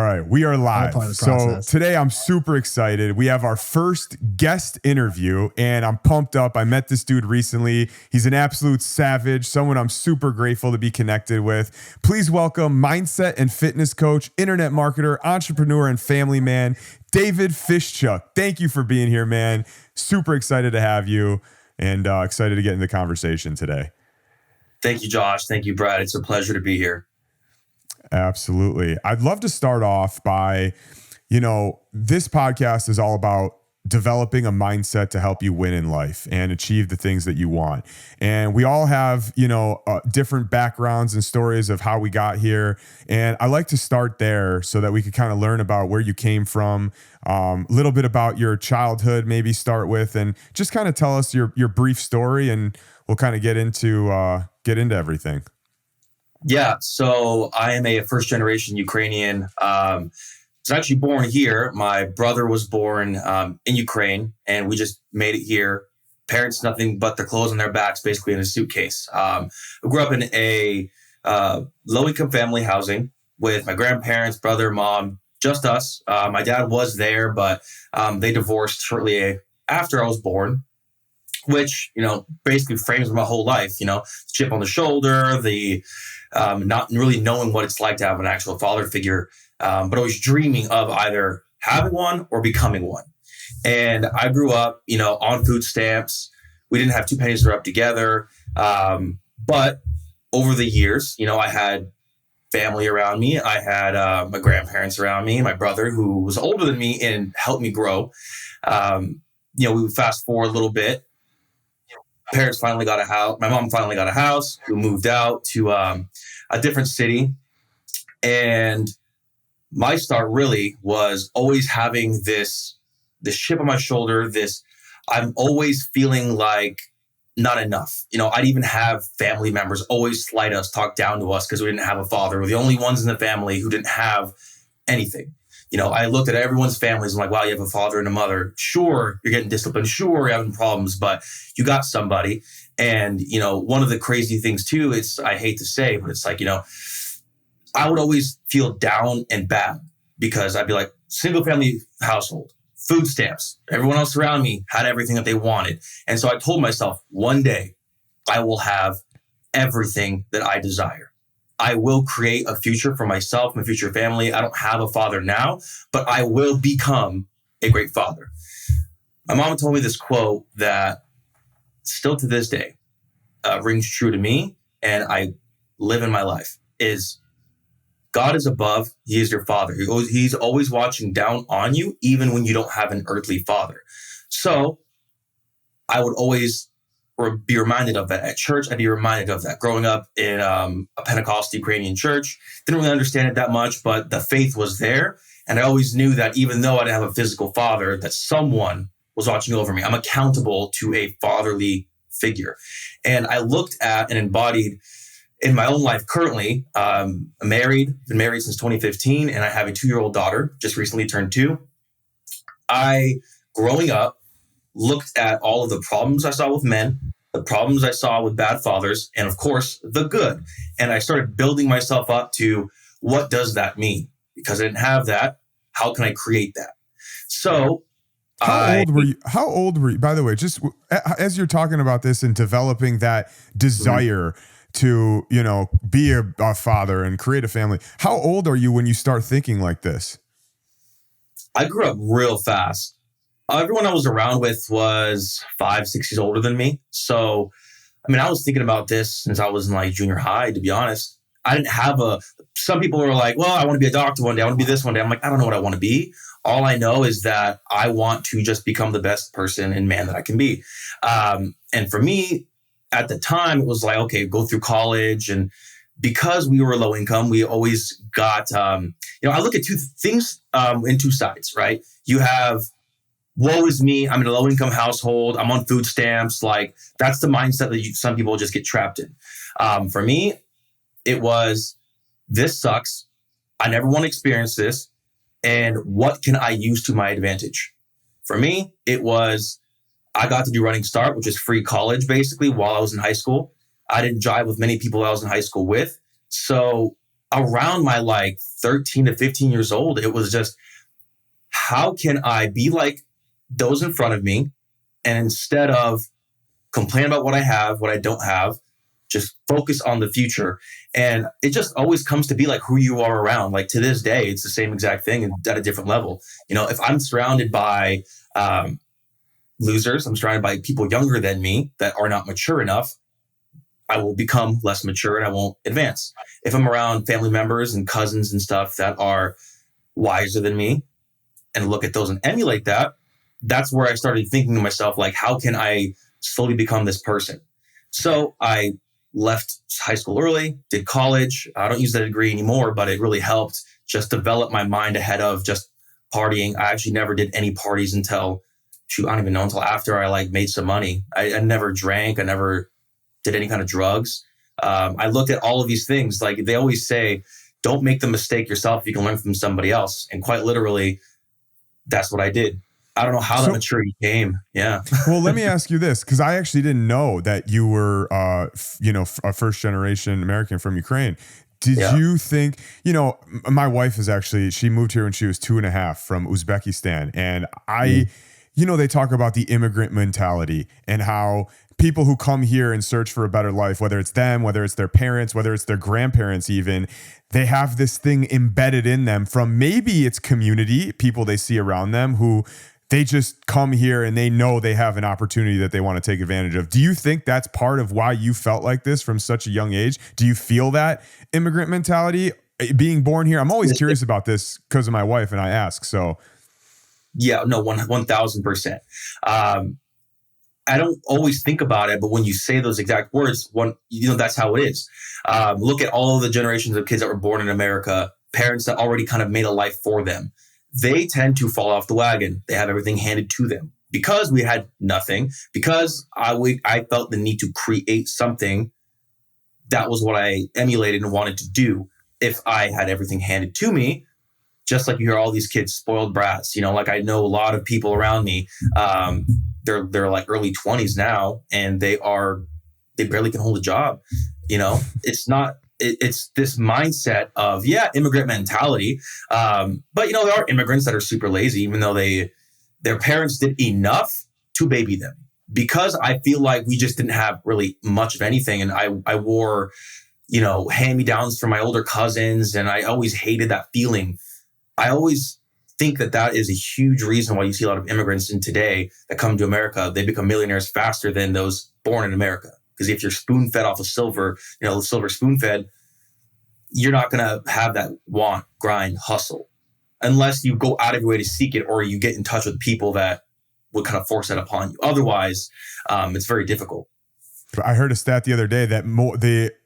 right, we are live. Part of the So process. today I'm super excited. We have our first guest interview and I'm pumped up. I met this dude recently. He's an absolute savage, someone I'm super grateful to be connected with. Please welcome mindset and fitness coach, internet marketer, entrepreneur, and family man, David Fishchuk. Thank you for being here, man. Super excited to have you and excited to get in the conversation today. Thank you, Josh. Thank you, Brad. It's a pleasure to be here. Absolutely. I'd love to start off by, this podcast is all about developing a mindset to help you win in life and achieve the things that you want. And we all have, different backgrounds and stories of how we got here. And I like to start there so that we could kind of learn about where you came from, a little bit about your childhood, maybe start with, and just kind of tell us your brief story and we'll kind of get into everything. Yeah, so I am a first-generation Ukrainian. I was actually born here. My brother was born in Ukraine, and we just made it here. Parents, nothing but their clothes on their backs, basically in a suitcase. We grew up in a low-income family housing with my grandparents, brother, mom, just us. My dad was there, but they divorced shortly after I was born, which, basically frames my whole life, chip on the shoulder, the not really knowing what it's like to have an actual father figure, but always dreaming of either having one or becoming one. And I grew up, on food stamps. We didn't have 2 pennies to rub together. But over the years, I had family around me. I had my grandparents around me, my brother who was older than me and helped me grow. We would fast forward a little bit. Parents finally got a house. My mom finally got a house. We moved out to a different city. And my start really was always having this chip on my shoulder. I'm always feeling like not enough. I'd even have family members always slight us, talk down to us because we didn't have a father. We're the only ones in the family who didn't have anything. I looked at everyone's families. I'm like, wow, you have a father and a mother. Sure, you're getting disciplined. Sure, you're having problems, but you got somebody. And, one of the crazy things too, I hate to say, but it's like, I would always feel down and bad because I'd be like, single family household, food stamps. Everyone else around me had everything that they wanted. And so I told myself, one day I will have everything that I desire. I will create a future for myself, my future family. I don't have a father now, but I will become a great father. My mom told me this quote that still to this day rings true to me, and I live in my life, is God is above, he is your father. He's always watching down on you, even when you don't have an earthly father. So I would always be reminded of that at church. I'd be reminded of that growing up in a Pentecostal Ukrainian church. Didn't really understand it that much, but the faith was there. And I always knew that even though I didn't have a physical father, that someone was watching over me. I'm accountable to a fatherly figure. And I looked at and embodied in my own life currently, been married since 2015, and I have a 2-year-old daughter, just recently turned 2. Growing up, looked at all of the problems I saw with men, the problems I saw with bad fathers, and of course, the good. And I started building myself up to what does that mean? Because I didn't have that. How can I create that? So How old were you? By the way, just as you're talking about this and developing that desire to, be a father and create a family, how old are you when you start thinking like this? I grew up real fast. Everyone I was around with was 5, 6 years older than me. So, I was thinking about this since I was in like junior high, to be honest. I didn't have some people were like, well, I want to be a doctor one day. I want to be this one day. I'm like, I don't know what I want to be. All I know is that I want to just become the best person and man that I can be. And for me, at the time, it was like, okay, go through college. And because we were low income, we always got, I look at two things in two sides, right? You have, woe is me, I'm in a low income household, I'm on food stamps. Like that's the mindset that some people just get trapped in. For me, it was, this sucks. I never want to experience this. And what can I use to my advantage? For me, it was, I got to do Running Start, which is free college basically while I was in high school. I didn't jive with many people I was in high school with. So around my like 13 to 15 years old, it was just, how can I be like those in front of me? And instead of complain about what I have, what I don't have, just focus on the future. And it just always comes to be like who you are around. Like to this day, it's the same exact thing at a different level. You know, if I'm surrounded by losers, I'm surrounded by people younger than me that are not mature enough, I will become less mature and I won't advance. If I'm around family members and cousins and stuff that are wiser than me and look at those and emulate that, that's where I started thinking to myself, like, how can I slowly become this person? So I left high school early, did college. I don't use that degree anymore, but it really helped just develop my mind ahead of just partying. I actually never did any parties until, I don't even know, until after I like made some money. I never drank. I never did any kind of drugs. I looked at all of these things. Like they always say, don't make the mistake yourself. You can learn from somebody else. And quite literally, that's what I did. I don't know how that maturity came. Yeah. Well, let me ask you this, because I actually didn't know that you were, a first generation American from Ukraine. Did you think, my wife is actually, she moved here when she was 2.5 from Uzbekistan. And they talk about the immigrant mentality and how people who come here and search for a better life, whether it's them, whether it's their parents, whether it's their grandparents even, they have this thing embedded in them from maybe it's community, people they see around them who they just come here and they know they have an opportunity that they want to take advantage of. Do you think that's part of why you felt like this from such a young age? Do you feel that immigrant mentality being born here? I'm always curious about this because of my wife and I ask, so. Yeah, no, 1,000%. I don't always think about it, but when you say those exact words, that's how it is. Look at all of the generations of kids that were born in America, parents that already kind of made a life for them. They tend to fall off the wagon. They have everything handed to them because we had nothing, because I felt the need to create something. That was what I emulated and wanted to do. If I had everything handed to me, just like you hear all these kids, spoiled brats, like I know a lot of people around me, they're like early 20s now, and they barely can hold a job. It's this mindset of, immigrant mentality. But there are immigrants that are super lazy, even though their parents did enough to baby them, because I feel like we just didn't have really much of anything. And I wore, hand-me-downs from my older cousins, and I always hated that feeling. I always think that is a huge reason why you see a lot of immigrants in today that come to America. They become millionaires faster than those born in America. Because if you're spoon-fed off of silver, silver spoon-fed, you're not going to have that want, grind, hustle, unless you go out of your way to seek it, or you get in touch with people that would kind of force that upon you. Otherwise, it's very difficult. I heard a stat the other day that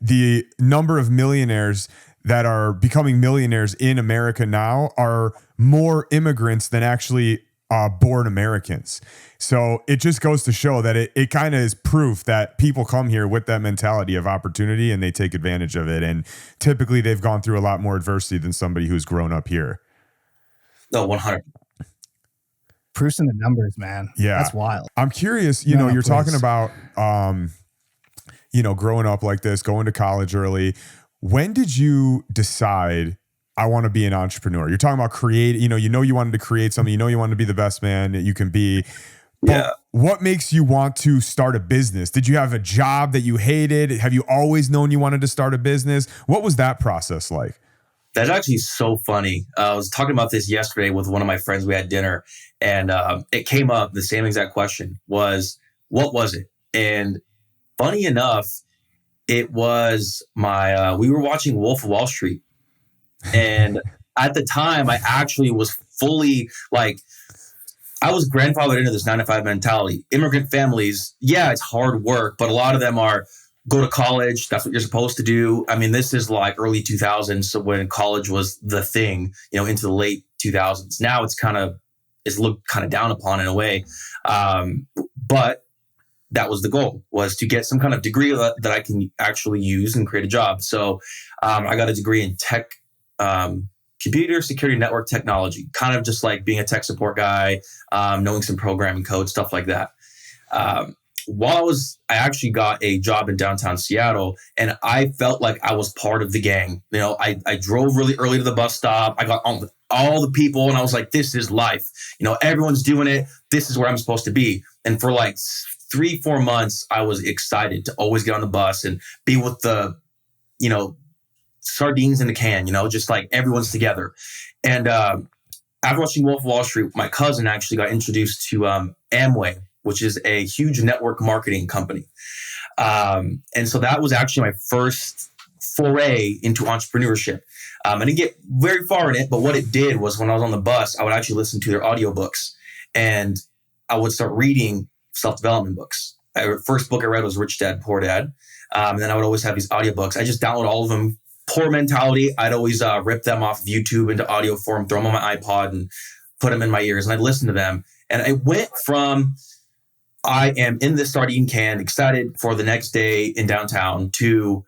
the number of millionaires that are becoming millionaires in America now are more immigrants than actually born Americans. So it just goes to show that it kind of is proof that people come here with that mentality of opportunity and they take advantage of it. And typically they've gone through a lot more adversity than somebody who's grown up here. No, 100. Proofs in the numbers, man. Yeah. That's wild. I'm curious, you're talking about, growing up like this, going to college early. When did you decide I want to be an entrepreneur? You're talking about create, you wanted to create something, you wanted to be the best man that you can be. But what makes you want to start a business? Did you have a job that you hated? Have you always known you wanted to start a business? What was that process like? That's actually so funny. I was talking about this yesterday with one of my friends. We had dinner, and it came up. The same exact question was, what was it? And funny enough, it was we were watching Wolf of Wall Street. And at the time, I actually was fully I was grandfathered into this 9-to-5 mentality. Immigrant families, it's hard work, but a lot of them are go to college. That's what you're supposed to do. I mean, this is like early 2000s. So when college was the thing, into the late 2000s. Now it's looked kind of down upon in a way. But that was the goal, was to get some kind of degree that I can actually use and create a job. So I got a degree in tech, computer security network technology, kind of just like being a tech support guy, knowing some programming code, stuff like that. I actually got a job in downtown Seattle, and I felt like I was part of the gang. You know, I drove really early to the bus stop. I got on with all the people, and I was like, this is life. You know, everyone's doing it. This is where I'm supposed to be. And for like 3-4 months, I was excited to always get on the bus and be with the, you know, sardines in the can, you know, just like everyone's together. And after watching Wolf of Wall Street, my cousin actually got introduced to Amway, which is a huge network marketing company. And so that was actually my first foray into entrepreneurship. I didn't get very far in it, but what it did was when I was on the bus, I would actually listen to their audiobooks, and I would start reading self-development books. The first book I read was Rich Dad, Poor Dad. And then I would always have these audiobooks. I just download all of them. Poor mentality. I'd always rip them off of YouTube into audio form, throw them on my iPod and put them in my ears, and I'd listen to them. And I went from, I am in this sardine can, excited for the next day in downtown, to,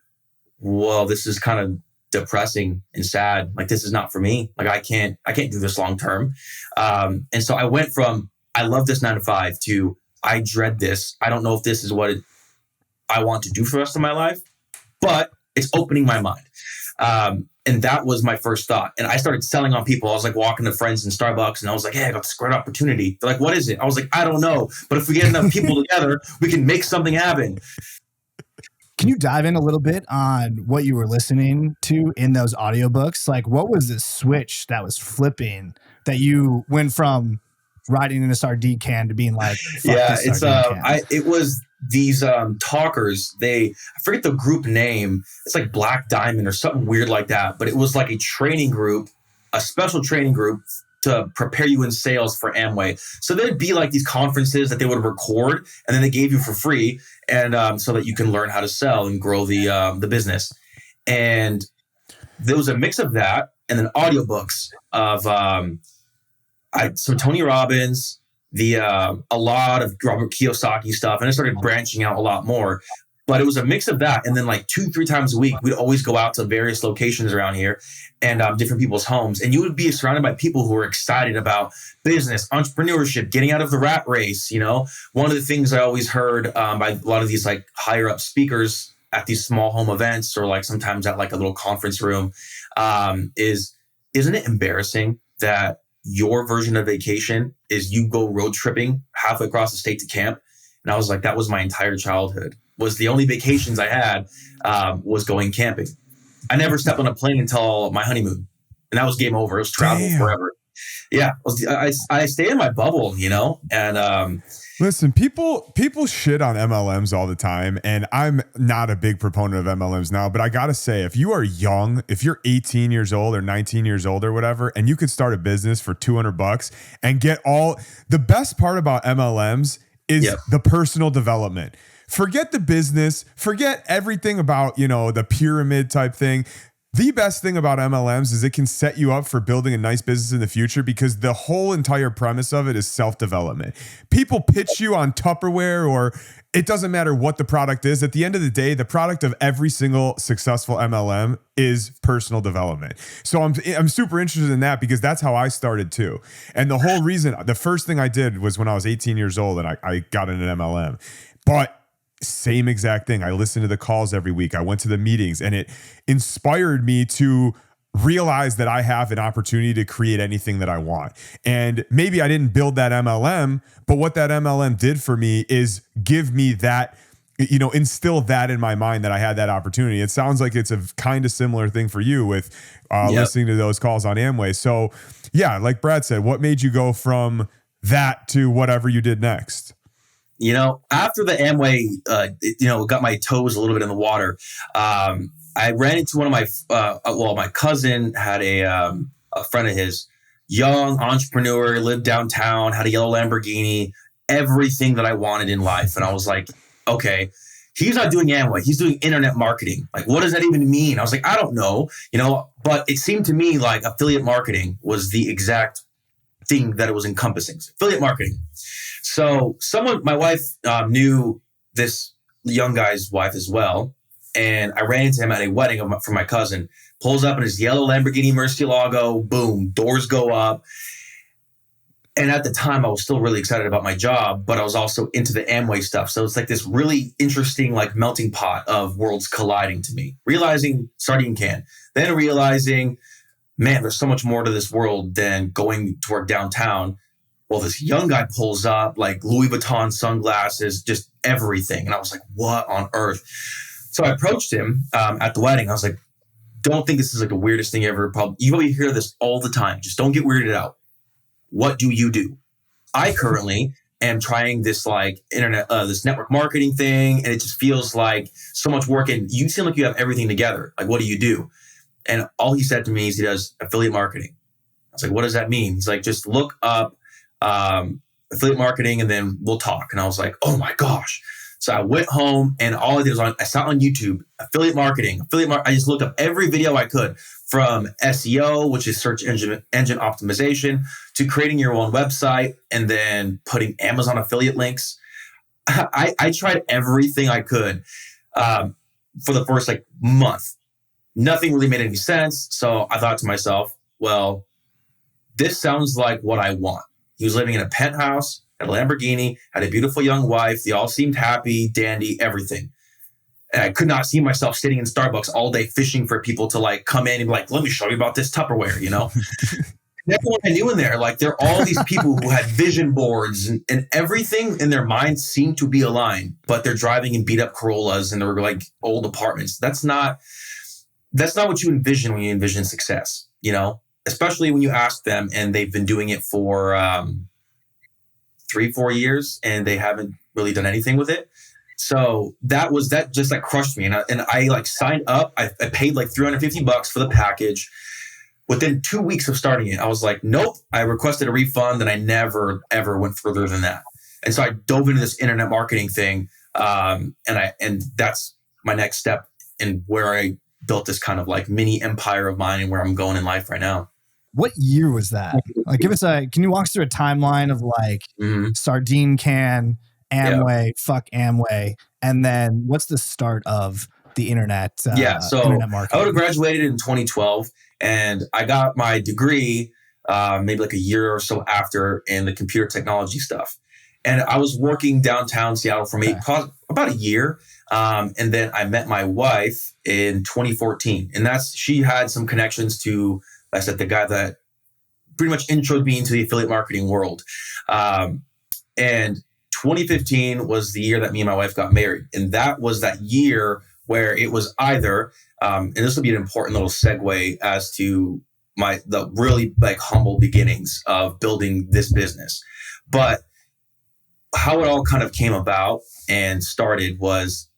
well, this is kind of depressing and sad. Like, this is not for me. Like, I can't do this long term. And so I went from, I love this 9 to 5 to, I dread this. I don't know if this is what I want to do for the rest of my life, but it's opening my mind. And that was my first thought. And I started selling on people. I was like walking to friends in Starbucks, and I was like, hey, I got this great opportunity. They're like, what is it? I was like, I don't know. But if we get enough people together, we can make something happen. Can you dive in a little bit on what you were listening to in those audiobooks? Like, what was the switch that was flipping that you went from riding in a sardine can to being like, yeah, it was these talkers. I forget the group name. It's like Black Diamond or something weird like that. But it was like a training group, a special training group to prepare you in sales for Amway. So there'd be like these conferences that they would record, and then they gave you for free, and so that you can learn how to sell and grow the business. And there was a mix of that, and then audiobooks of so Tony Robbins, a lot of Robert Kiyosaki stuff, and I started branching out a lot more. But it was a mix of that, and then like 2-3 times a week, we'd always go out to various locations around here and different people's homes, and you would be surrounded by people who were excited about business, entrepreneurship, getting out of the rat race. You know, one of the things I always heard by a lot of these like higher up speakers at these small home events, or like sometimes at like a little conference room, is, isn't it embarrassing that your version of vacation is you go road tripping halfway across the state to camp? And I was like, that was my entire childhood. Was the only vacations I had was going camping. I never stepped on a plane until my honeymoon, and that was game over. It was travel forever. Yeah, I stay in my bubble, you know. And listen, people shit on MLMs all the time, and I'm not a big proponent of MLMs now. But I gotta say, if you are young, if you're 18 years old or 19 years old or whatever, and you could start a business for $200 and get all the best part about MLMs is the personal development. Forget the business, forget everything about, you know, the pyramid type thing. The best thing about MLMs is it can set you up for building a nice business in the future, because the whole entire premise of it is self-development. People pitch you on Tupperware, or it doesn't matter what the product is. At the end of the day, the product of every single successful MLM is personal development. So I'm super interested in that, because that's how I started too. And the whole reason, the first thing I did was when I was 18 years old and I got in an MLM. But same exact thing. I listened to the calls every week. I went to the meetings, and it inspired me to realize that I have an opportunity to create anything that I want. And maybe I didn't build that MLM, but what that MLM did for me is give me that, you know, instill that in my mind that I had that opportunity. It sounds like it's a kind of similar thing for you with listening to those calls on Amway. So yeah, like Brad said, what made you go from that to whatever you did next? You know, after the Amway, got my toes a little bit in the water. I ran into one of my cousin had a friend of his, young entrepreneur, lived downtown, had a yellow Lamborghini, everything that I wanted in life. And I was like, okay, he's not doing Amway. He's doing internet marketing. Like, what does that even mean? I was like, I don't know, you know, but it seemed to me like affiliate marketing was the exact thing that it was encompassing. Affiliate marketing. So my wife knew this young guy's wife as well. And I ran into him at a wedding for my cousin, pulls up in his yellow Lamborghini Murcielago, boom, doors go up. And at the time, I was still really excited about my job, but I was also into the Amway stuff. So it's like this really interesting, like melting pot of worlds colliding to me. Realizing sardine can, then realizing, man, there's so much more to this world than going to work downtown. Well, this young guy pulls up, like Louis Vuitton sunglasses, just everything. And I was like, what on earth? So I approached him at the wedding. I was like, don't think this is like the weirdest thing ever. You hear this all the time. Just don't get weirded out. What do you do? I currently am trying this like internet, this network marketing thing. And it just feels like so much work. And you seem like you have everything together. Like, what do you do? And all he said to me is he does affiliate marketing. I was like, what does that mean? He's like, just look up affiliate marketing and then we'll talk. And I was like, oh my gosh. So I went home and all I did was I sat on YouTube, affiliate marketing. I just looked up every video I could, from SEO, which is search engine optimization, to creating your own website and then putting Amazon affiliate links. I tried everything I could for the first like month. Nothing really made any sense. So I thought to myself, well, this sounds like what I want. He was living in a penthouse, had a Lamborghini, had a beautiful young wife. They all seemed happy, dandy, everything. And I could not see myself sitting in Starbucks all day fishing for people to like come in and be like, let me show you about this Tupperware, you know? Everyone I knew in there, like there are all these people who had vision boards and everything in their minds seemed to be aligned, but they're driving in beat up Corollas and they're like old apartments. That's not what you envision when you envision success, you know? Especially when you ask them and they've been doing it for 3-4 years and they haven't really done anything with it. So that just like crushed me. And I like signed up. I paid like $350 for the package. Within 2 weeks of starting it, I was like, nope. I requested a refund and I never, ever went further than that. And so I dove into this internet marketing thing. And that's my next step in where I built this kind of like mini empire of mine and where I'm going in life right now. What year was that? Like, can you walk us through a timeline of like sardine can, Amway, fuck Amway, and then what's the start of the internet? So internet marketing. I would have graduated in 2012, and I got my degree maybe like a year or so after in the computer technology stuff. And I was working downtown Seattle for about a year. And then I met my wife in 2014. And she had some connections to, like I said, the guy that pretty much introed me into the affiliate marketing world. And 2015 was the year that me and my wife got married. And that was that year where it was either, and this will be an important little segue as to the really like humble beginnings of building this business. But how it all kind of came about and started was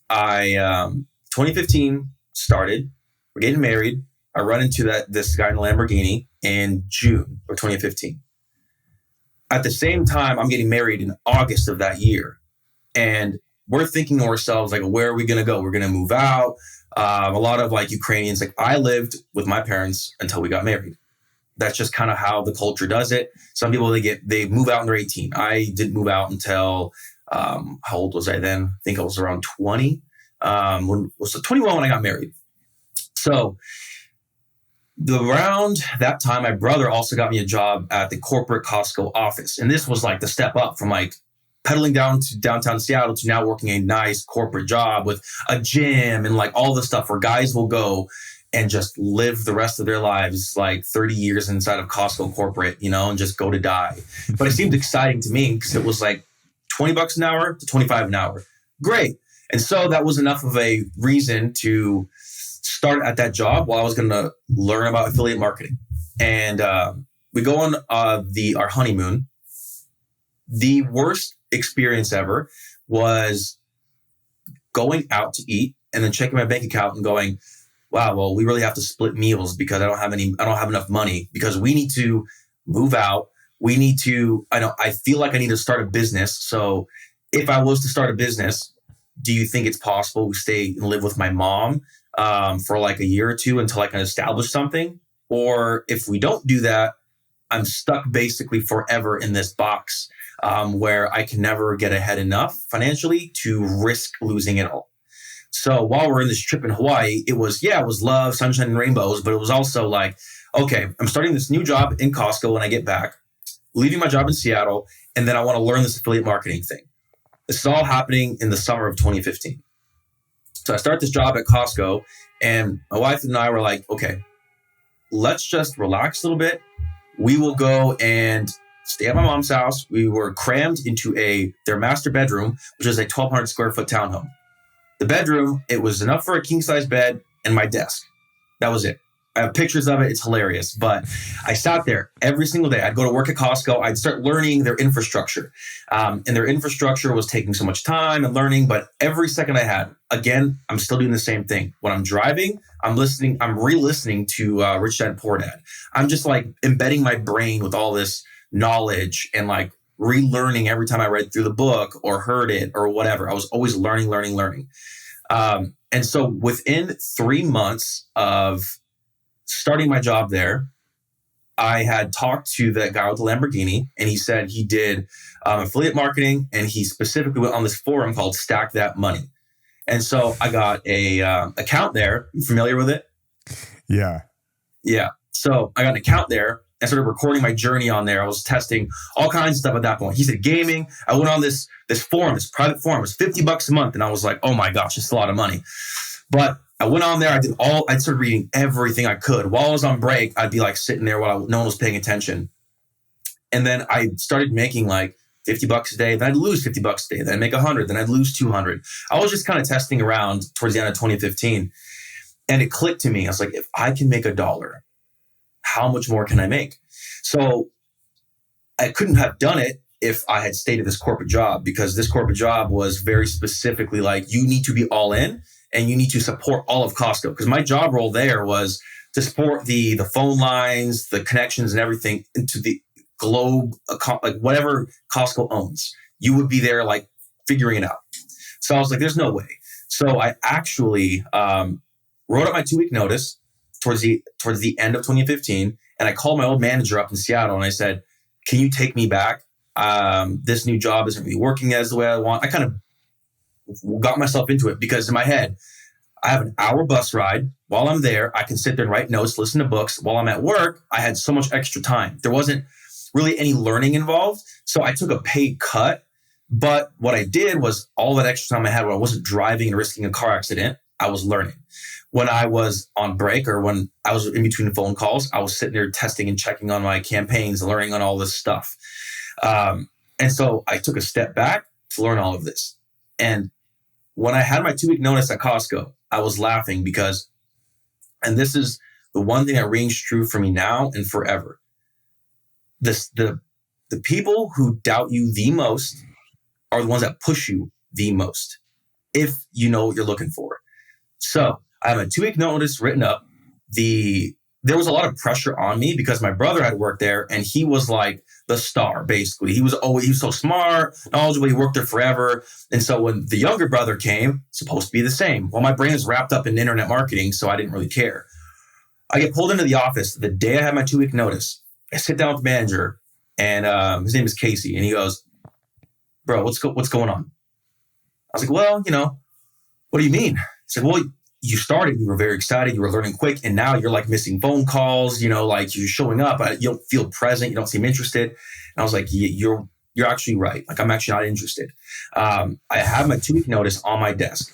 2015 started, we're getting married. I run into this guy in a Lamborghini in June of 2015. At the same time, I'm getting married in August of that year. And we're thinking to ourselves, like, where are we going to go? We're going to move out. A lot of like Ukrainians, like I lived with my parents until we got married. That's just kind of how the culture does it. Some people, they move out when they're 18. I didn't move out until, how old was I then? I think I was around 20. So 21 when I got married. So around that time, my brother also got me a job at the corporate Costco office. And this was like the step up from like pedaling down to downtown Seattle to now working a nice corporate job with a gym and like all the stuff where guys will go and just live the rest of their lives, like 30 years inside of Costco corporate, you know, and just go to die. But it seemed exciting to me because it was like $20 an hour to $25 an hour. Great. And so that was enough of a reason to start at that job while I was going to learn about affiliate marketing. And we go on our honeymoon. The worst experience ever was going out to eat and then checking my bank account and going, wow, well, we really have to split meals because I don't have enough money because we need to move out. I feel like I need to start a business. So if I was to start a business, do you think it's possible we stay and live with my mom for like a year or two until I can establish something? Or if we don't do that, I'm stuck basically forever in this box where I can never get ahead enough financially to risk losing it all. So while we're in this trip in Hawaii, it was love, sunshine, and rainbows, but it was also like, okay, I'm starting this new job in Costco when I get back. leaving my job in Seattle, and then I want to learn this affiliate marketing thing. This is all happening in the summer of 2015. So I start this job at Costco, and my wife and I were like, okay, let's just relax a little bit. We will go and stay at my mom's house. We were crammed into their master bedroom, which is a 1,200 square foot townhome. The bedroom, it was enough for a king size bed and my desk. That was it. I have pictures of it. It's hilarious. But I sat there every single day. I'd go to work at Costco. I'd start learning their infrastructure. And their infrastructure was taking so much time and learning. But every second I had, again, I'm still doing the same thing. When I'm driving, I'm re-listening to Rich Dad Poor Dad. I'm just like embedding my brain with all this knowledge and like relearning every time I read through the book or heard it or whatever. I was always learning. And so within 3 months of starting my job there, I had talked to that guy with the Lamborghini, and he said he did affiliate marketing, and he specifically went on this forum called Stack That Money. And so I got a account there. You familiar with it? Yeah. Yeah. So I got an account there and started recording my journey on there. I was testing all kinds of stuff at that point. He said gaming. I went on this forum, this private forum. It was $50 a month. And I was like, oh my gosh, it's a lot of money. But I went on there. I started reading everything I could. While I was on break, I'd be like sitting there while no one was paying attention. And then I started making like $50 a day. Then I'd lose $50 a day. Then I'd make 100. Then I'd lose 200. I was just kind of testing around towards the end of 2015. And it clicked to me. I was like, if I can make $1, how much more can I make? So I couldn't have done it if I had stayed at this corporate job, because this corporate job was very specifically like, you need to be all in and you need to support all of Costco. Because my job role there was to support the phone lines, the connections and everything into the globe, like whatever Costco owns. You would be there like figuring it out. So I was like, there's no way. So I actually wrote up my 2-week notice towards the end of 2015. And I called my old manager up in Seattle and I said, can you take me back? This new job isn't really working as the way I want. I kind of got myself into it because in my head, I have an hour bus ride. While I'm there, I can sit there and write notes, listen to books. While I'm at work, I had so much extra time. There wasn't really any learning involved. So I took a pay cut. But what I did was all that extra time I had when I wasn't driving and risking a car accident, I was learning. When I was on break or when I was in between phone calls, I was sitting there testing and checking on my campaigns, learning on all this stuff. And so I took a step back to learn all of this. And when I had my 2-week notice at Costco, I was laughing because, and this is the one thing that rings true for me now and forever. The people who doubt you the most are the ones that push you the most, if you know what you're looking for. So I have a 2-week notice written up. There was a lot of pressure on me because my brother had worked there and he was like the star, basically. He was so smart, knowledgeable, he worked there forever. And so when the younger brother came, supposed to be the same. Well, my brain is wrapped up in internet marketing, so I didn't really care. I get pulled into the office the day I had my 2-week notice. I sit down with the manager and his name is Casey. And he goes, bro, what's going on? I was like, well, what do you mean? He said, well, you started, you were very excited, you were learning quick, and now you're like missing phone calls, like you're showing up, you don't feel present, you don't seem interested. And I was like, you're actually right. Like, I'm actually not interested. I have my 2-week notice on my desk.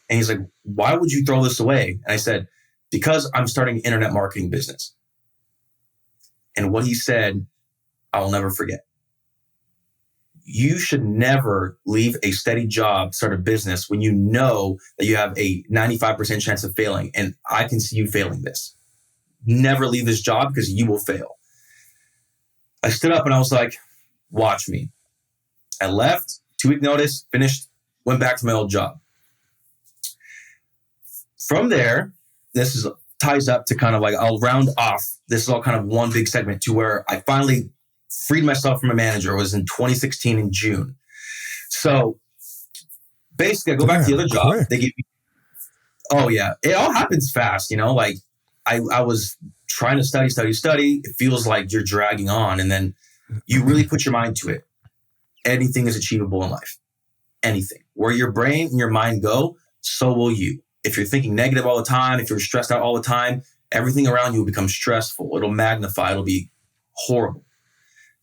And he's like, why would you throw this away? And I said, because I'm starting an internet marketing business. And what he said, I will never forget. You should never leave a steady job, start a business when you know that you have a 95% chance of failing. And I can see you failing this. Never leave this job because you will fail. I stood up and I was like, watch me. I left, 2-week notice, finished, went back to my old job. From there, this ties up to kind of like, I'll round off. This is all kind of one big segment to where I finally freed myself from a manager. It was in 2016 in June. So basically I go back to the other job. Quick. They give me, oh yeah, it all happens fast, like I was trying to study. It feels like you're dragging on and then you really put your mind to it. Anything is achievable in life. Anything. Where your brain and your mind go, so will you. If you're thinking negative all the time, if you're stressed out all the time, everything around you will become stressful. It'll magnify. It'll be horrible.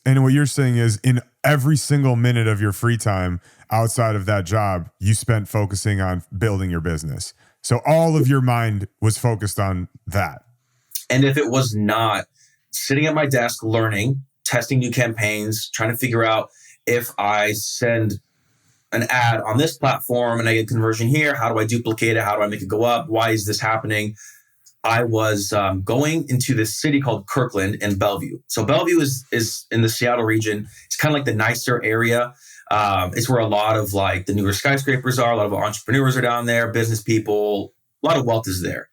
And what you're saying is in every single minute of your free time outside of that job, you spent focusing on building your business. So all of your mind was focused on that. And if it was not sitting at my desk, learning, testing new campaigns, trying to figure out if I send an ad on this platform and I get conversion here, how do I duplicate it? How do I make it go up? Why is this happening? I was going into this city called Kirkland in Bellevue. So Bellevue is in the Seattle region. It's kind of like the nicer area. It's where a lot of like the newer skyscrapers are. A lot of entrepreneurs are down there, business people. A lot of wealth is there.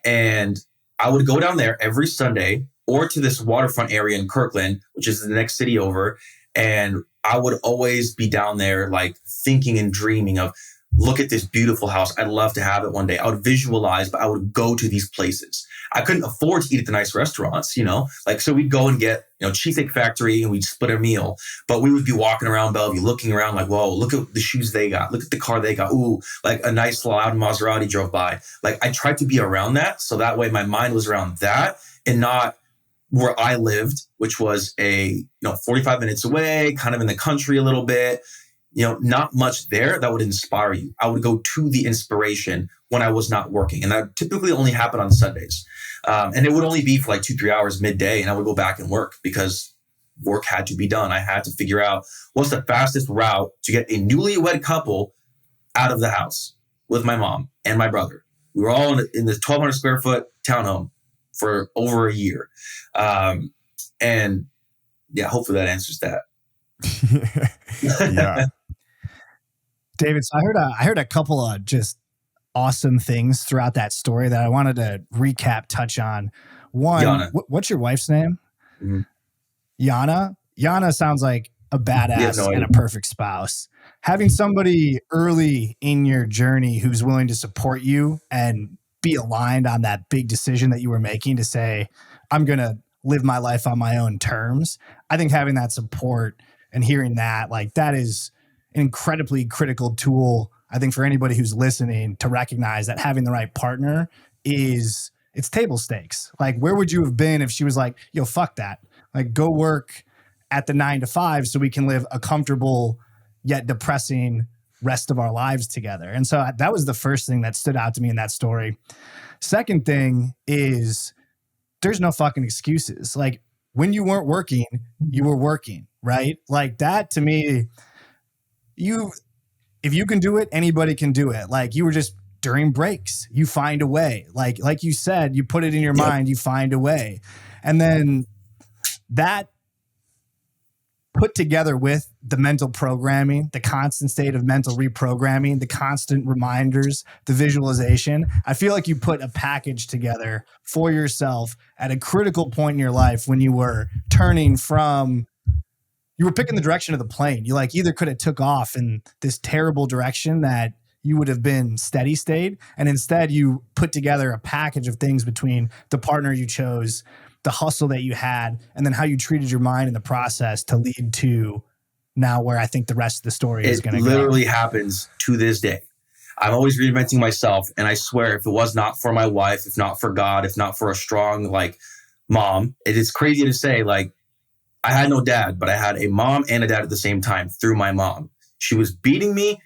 And I would go down there every Sunday or to this waterfront area in Kirkland, which is the next city over. And I would always be down there like thinking and dreaming of, look at this beautiful house. I'd love to have it one day. I would visualize, but I would go to these places. I couldn't afford to eat at the nice restaurants, like, so we'd go and get, Cheesecake Factory and we'd split a meal, but we would be walking around Bellevue, looking around like, whoa, look at the shoes they got. Look at the car they got. Ooh, like a nice loud Maserati drove by. Like I tried to be around that. So that way my mind was around that and not where I lived, which was 45 minutes away, kind of in the country a little bit. Not much there that would inspire you. I would go to the inspiration when I was not working. And that typically only happened on Sundays. And it would only be for like 2-3 hours midday. And I would go back and work because work had to be done. I had to figure out what's the fastest route to get a newlywed couple out of the house with my mom and my brother. We were all in the 1,200 square foot townhome for over a year. And yeah, hopefully that answers that. Yeah. David, so I heard a couple of just awesome things throughout that story that I wanted to recap, touch on. One, what's your wife's name? Mm-hmm. Yana? Yana sounds like a badass and a perfect spouse. Having somebody early in your journey who's willing to support you and be aligned on that big decision that you were making to say, I'm going to live my life on my own terms. I think having that support and hearing that, like, that is an incredibly critical tool, I think, for anybody who's listening to recognize that having the right partner it's table stakes. Like, where would you have been if she was like, yo, fuck that. Like, go work at the 9 to 5 so we can live a comfortable yet depressing rest of our lives together. And so that was the first thing that stood out to me in that story. Second thing is there's no fucking excuses. Like, when you weren't working, you were working, right? Like, that to me, if you can do it, anybody can do it. Like, you were just during breaks, you find a way. Like you said, you put it in your mind, you find a way. And then that put together with the mental programming, the constant state of mental reprogramming, the constant reminders, the visualization. I feel like you put a package together for yourself at a critical point in your life when you were turning from, you were picking the direction of the plane. You like either could have took off in this terrible direction that you would have been steady state. And instead you put together a package of things between the partner you chose, the hustle that you had, and then how you treated your mind in the process to lead to now where I think the rest of the story is going to go. It literally happens to this day. I'm always reinventing myself. And I swear, if it was not for my wife, if not for God, if not for a strong, like, mom, it is crazy to say, like, I had no dad, but I had a mom and a dad at the same time through my mom. She was beating me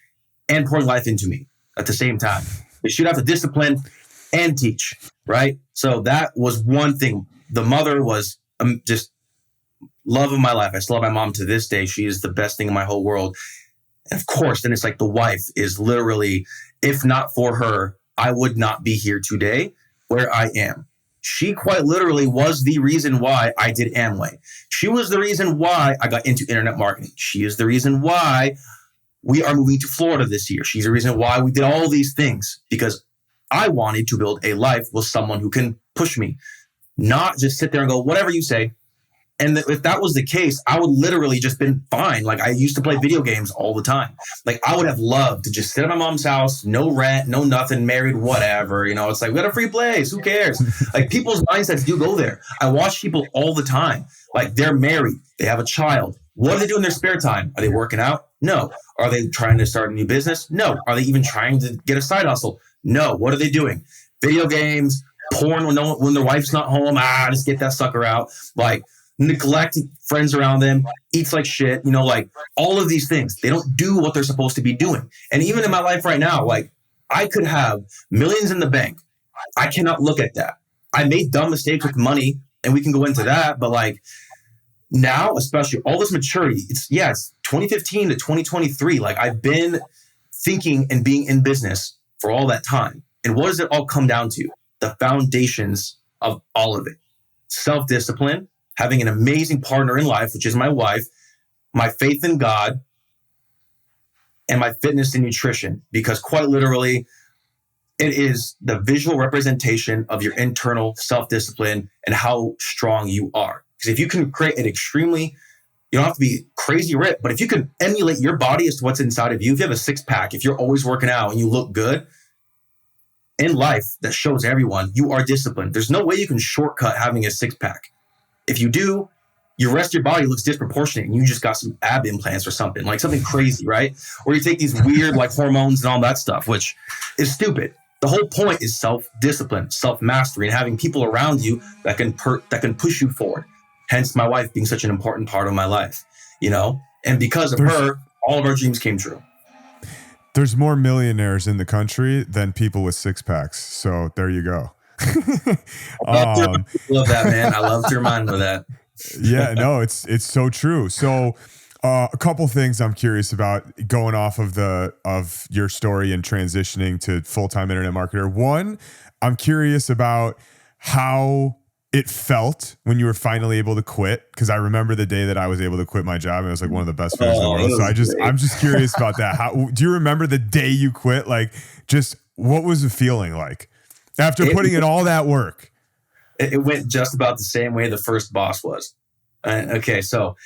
and pouring life into me at the same time. But she'd have to discipline and teach, right? So that was one thing. The mother was just love of my life. I still have my mom to this day. She is the best thing in my whole world. And of course, then it's like the wife is literally, if not for her, I would not be here today where I am. She quite literally was the reason why I did Amway. She was the reason why I got into internet marketing. She is the reason why we are moving to Florida this year. She's the reason why we did all these things, because I wanted to build a life with someone who can push me, not just sit there and go, whatever you say. And if that was the case, I would literally just been fine. Like, I used to play video games all the time. Like, I would have loved to just sit at my mom's house, no rent, no nothing, married, whatever. It's like, we got a free place. Who cares? Like, people's mindsets do go there. I watch people all the time. Like, they're married. They have a child. What do they do in their spare time? Are they working out? No. Are they trying to start a new business? No. Are they even trying to get a side hustle? No. What are they doing? Video games, porn when their wife's not home. Just get that sucker out. Like, neglect friends around them, eats like shit, you know, like all of these things. They don't do what they're supposed to be doing. And even in my life right now, like I could have millions in the bank. I cannot look at that. I made dumb mistakes with money, and we can go into that, but like now, especially all this maturity, it's 2015 to 2023. Like I've been thinking and being in business for all that time. And what does it all come down to? The foundations of all of it. Self-discipline, having an amazing partner in life, which is my wife, my faith in God, and my fitness and nutrition. Because quite literally, it is the visual representation of your internal self-discipline and how strong you are. Because if you can create an extremely, you don't have to be crazy ripped, but if you can emulate your body as to what's inside of you, if you have a six pack, if you're always working out and you look good in life, that shows everyone you are disciplined. There's no way you can shortcut having a six pack. If you do, your rest of your body looks disproportionate and you just got some ab implants or something, like something crazy, right? Or you take these weird like hormones and all that stuff, which is stupid. The whole point is self-discipline, self-mastery, and having people around you that can push you forward. Hence my wife being such an important part of my life, you know? And because of her, all of our dreams came true. There's more millionaires in the country than people with six packs. So there you go. I love that, man. I love to remind of that. Yeah, no, it's so true. So a couple things I'm curious about going off of your story and transitioning to full-time internet marketer. One, I'm curious about how it felt when you were finally able to quit, because I remember the day that I was able to quit my job, and it was like one of the best feelings in the world. So I'm just curious about that. How do you remember the day you quit? Like, just what was the feeling like after putting in all that work? It went just about the same way the first boss was. Okay, so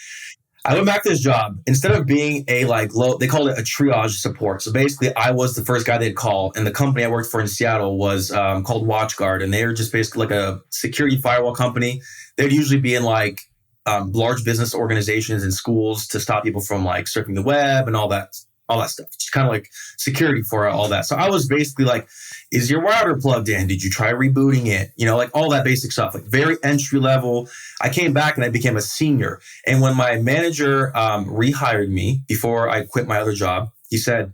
I went back to this job. Instead of being a like low, they called it a triage support. So basically, I was the first guy they'd call, and the company I worked for in Seattle was called WatchGuard, and they were just basically like a security firewall company. They'd usually be in like large business organizations and schools to stop people from like surfing the web and all that stuff. Just kind of like security for all that. So I was basically like, is your router plugged in? Did you try rebooting it? You know, like all that basic stuff, like very entry level. I came back and I became a senior. And when my manager rehired me before I quit my other job, he said,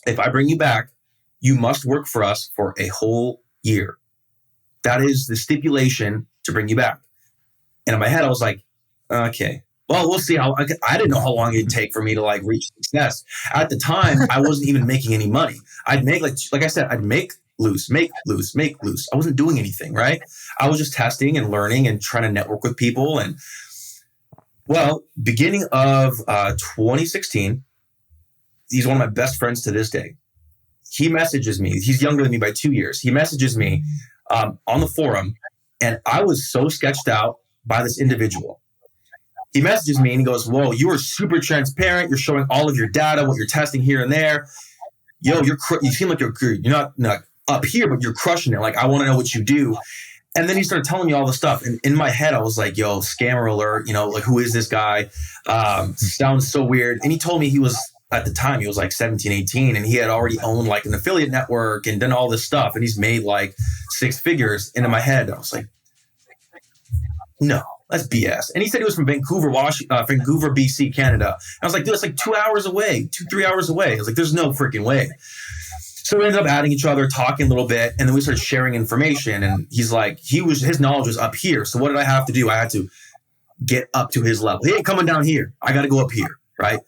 if I bring you back, you must work for us for a whole year. That is the stipulation to bring you back. And in my head, I was like, okay. Well, we'll see how. I didn't know how long it'd take for me to like reach success. At the time, I wasn't even making any money. I'd make like I said, I'd make lose. I wasn't doing anything, right? I was just testing and learning and trying to network with people. And well, beginning of 2016, he's one of my best friends to this day. He messages me. He's younger than me by 2 years. He messages me on the forum, and I was so sketched out by this individual. He messages me and he goes, whoa, you are super transparent. You're showing all of your data, what you're testing here and there. Yo, you seem like you're not up here, but you're crushing it. Like, I want to know what you do. And then he started telling me all the stuff. And in my head, I was like, yo, scammer alert. You know, like, who is this guy? Sounds so weird. And he told me at the time, he was like 17, 18. And he had already owned like an affiliate network and done all this stuff. And he's made like six figures. And in my head, I was like, no. That's BS. And he said he was from Vancouver, BC, Canada. I was like, dude, it's like 2 hours away, 3 hours away. I was like, there's no freaking way. So we ended up adding each other, talking a little bit, and then we started sharing information. And he's like, his knowledge was up here. So what did I have to do? I had to get up to his level. He ain't coming down here. I got to go up here, right?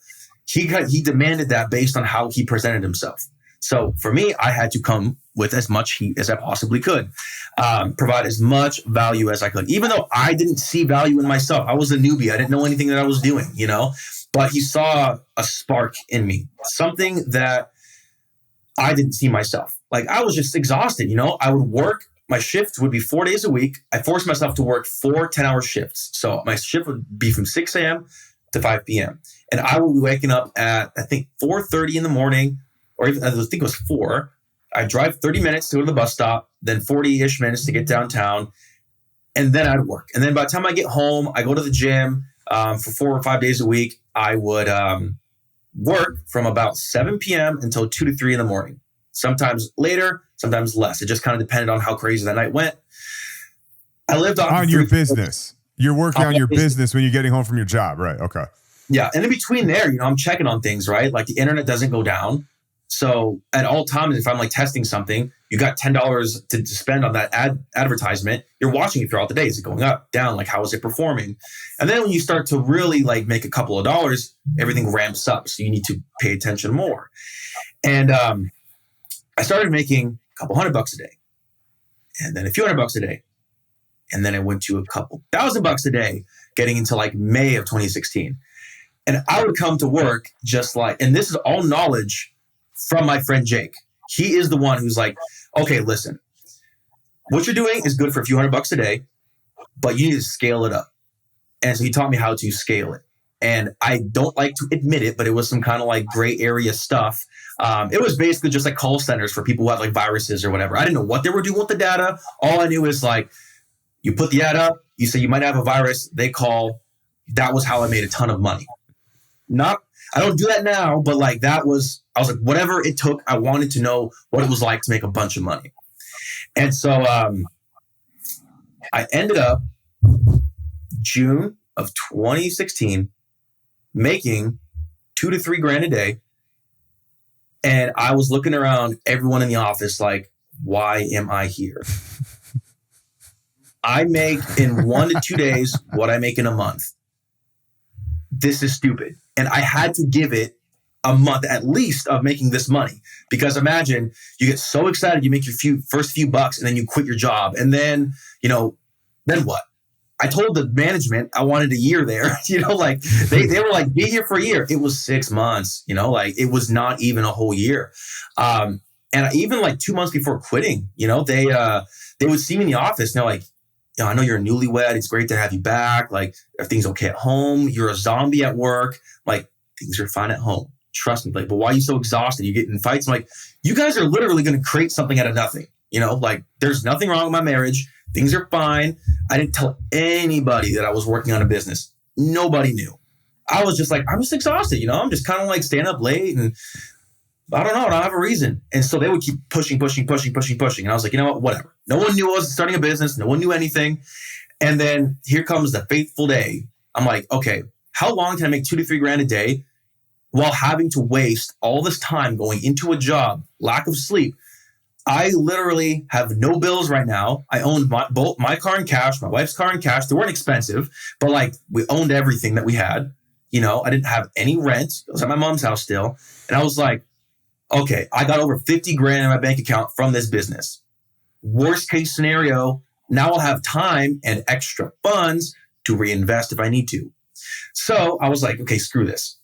He demanded that based on how he presented himself. So for me, I had to come with as much heat as I possibly could, provide as much value as I could, even though I didn't see value in myself. I was a newbie. I didn't know anything that I was doing, you know, but he saw a spark in me, something that I didn't see myself. Like, I was just exhausted. You know, I would work. My shift would be 4 days a week. I forced myself to work 4 10-hour shifts. So my shift would be from 6 a.m. to 5 p.m. And I would be waking up at, I think, 4:30 in the morning, or even, I think it was 4. I'd drive 30 minutes to go to the bus stop, then 40-ish minutes to get downtown, and then I'd work. And then by the time I get home, I go to the gym for 4 or 5 days a week. I would work from about 7 p.m. until 2 to 3 in the morning. Sometimes later, sometimes less. It just kind of depended on how crazy that night went. I lived on your business. You're working on your business when you're getting home from your job. Right. Okay. Yeah. And in between there, I'm checking on things, right? Like the internet doesn't go down. So at all times, if I'm like testing something, you got $10 to spend on that advertisement. You're watching it throughout the day. Is it going up, down? Like, how is it performing? And then when you start to really like make a couple of dollars, everything ramps up. So you need to pay attention more. And I started making a couple $100 a day, and then a few $100 a day. And then I went to a couple $1,000 a day, getting into like May of 2016. And I would come to work just like, and this is all knowledge from my friend Jake. He is the one who's like, okay, listen, what you're doing is good for a few $100 a day, but you need to scale it up. And so he taught me how to scale it. And I don't like to admit it, but it was some kind of like gray area stuff. It was basically just like call centers for people who had like viruses or whatever. I didn't know what they were doing with the data. All I knew is like, you put the ad up, you say you might have a virus, they call. That was how I made a ton of money. I don't do that now, but like I was like, whatever it took, I wanted to know what it was like to make a bunch of money. And so I ended up June of 2016 making $2,000 to $3,000 a day. And I was looking around everyone in the office like, why am I here? I make in 1 to 2 days what I make in a month. This is stupid. And I had to give it a month at least of making this money. Because imagine you get so excited, you make your first few bucks and then you quit your job. And then, then what? I told the management I wanted a year there, like they were like, be here for a year. It was 6 months, like it was not even a whole year. And even like 2 months before quitting, they would see me in the office and they're like, I know you're a newlywed. It's great to have you back. Like, everything's okay at home. You're a zombie at work. Like, things are fine at home. Trust me. Like, but why are you so exhausted? You get in fights. I'm like, you guys are literally going to create something out of nothing. Like, there's nothing wrong with my marriage. Things are fine. I didn't tell anybody that I was working on a business. Nobody knew. I was just like, I'm just exhausted. I'm just kind of like staying up late and I don't know. I don't have a reason. And so they would keep pushing. And I was like, you know what? Whatever. No one knew I was starting a business. No one knew anything. And then here comes the fateful day. I'm like, okay, how long can I make $2,000 to $3,000 a day while having to waste all this time going into a job, lack of sleep? I literally have no bills right now. I owned both my car in cash, my wife's car in cash. They weren't expensive, but like we owned everything that we had. I didn't have any rent. I was at my mom's house still. And I was like, okay, I got over $50,000 in my bank account from this business. Worst case scenario, now I'll have time and extra funds to reinvest if I need to. So I was like, okay, screw this.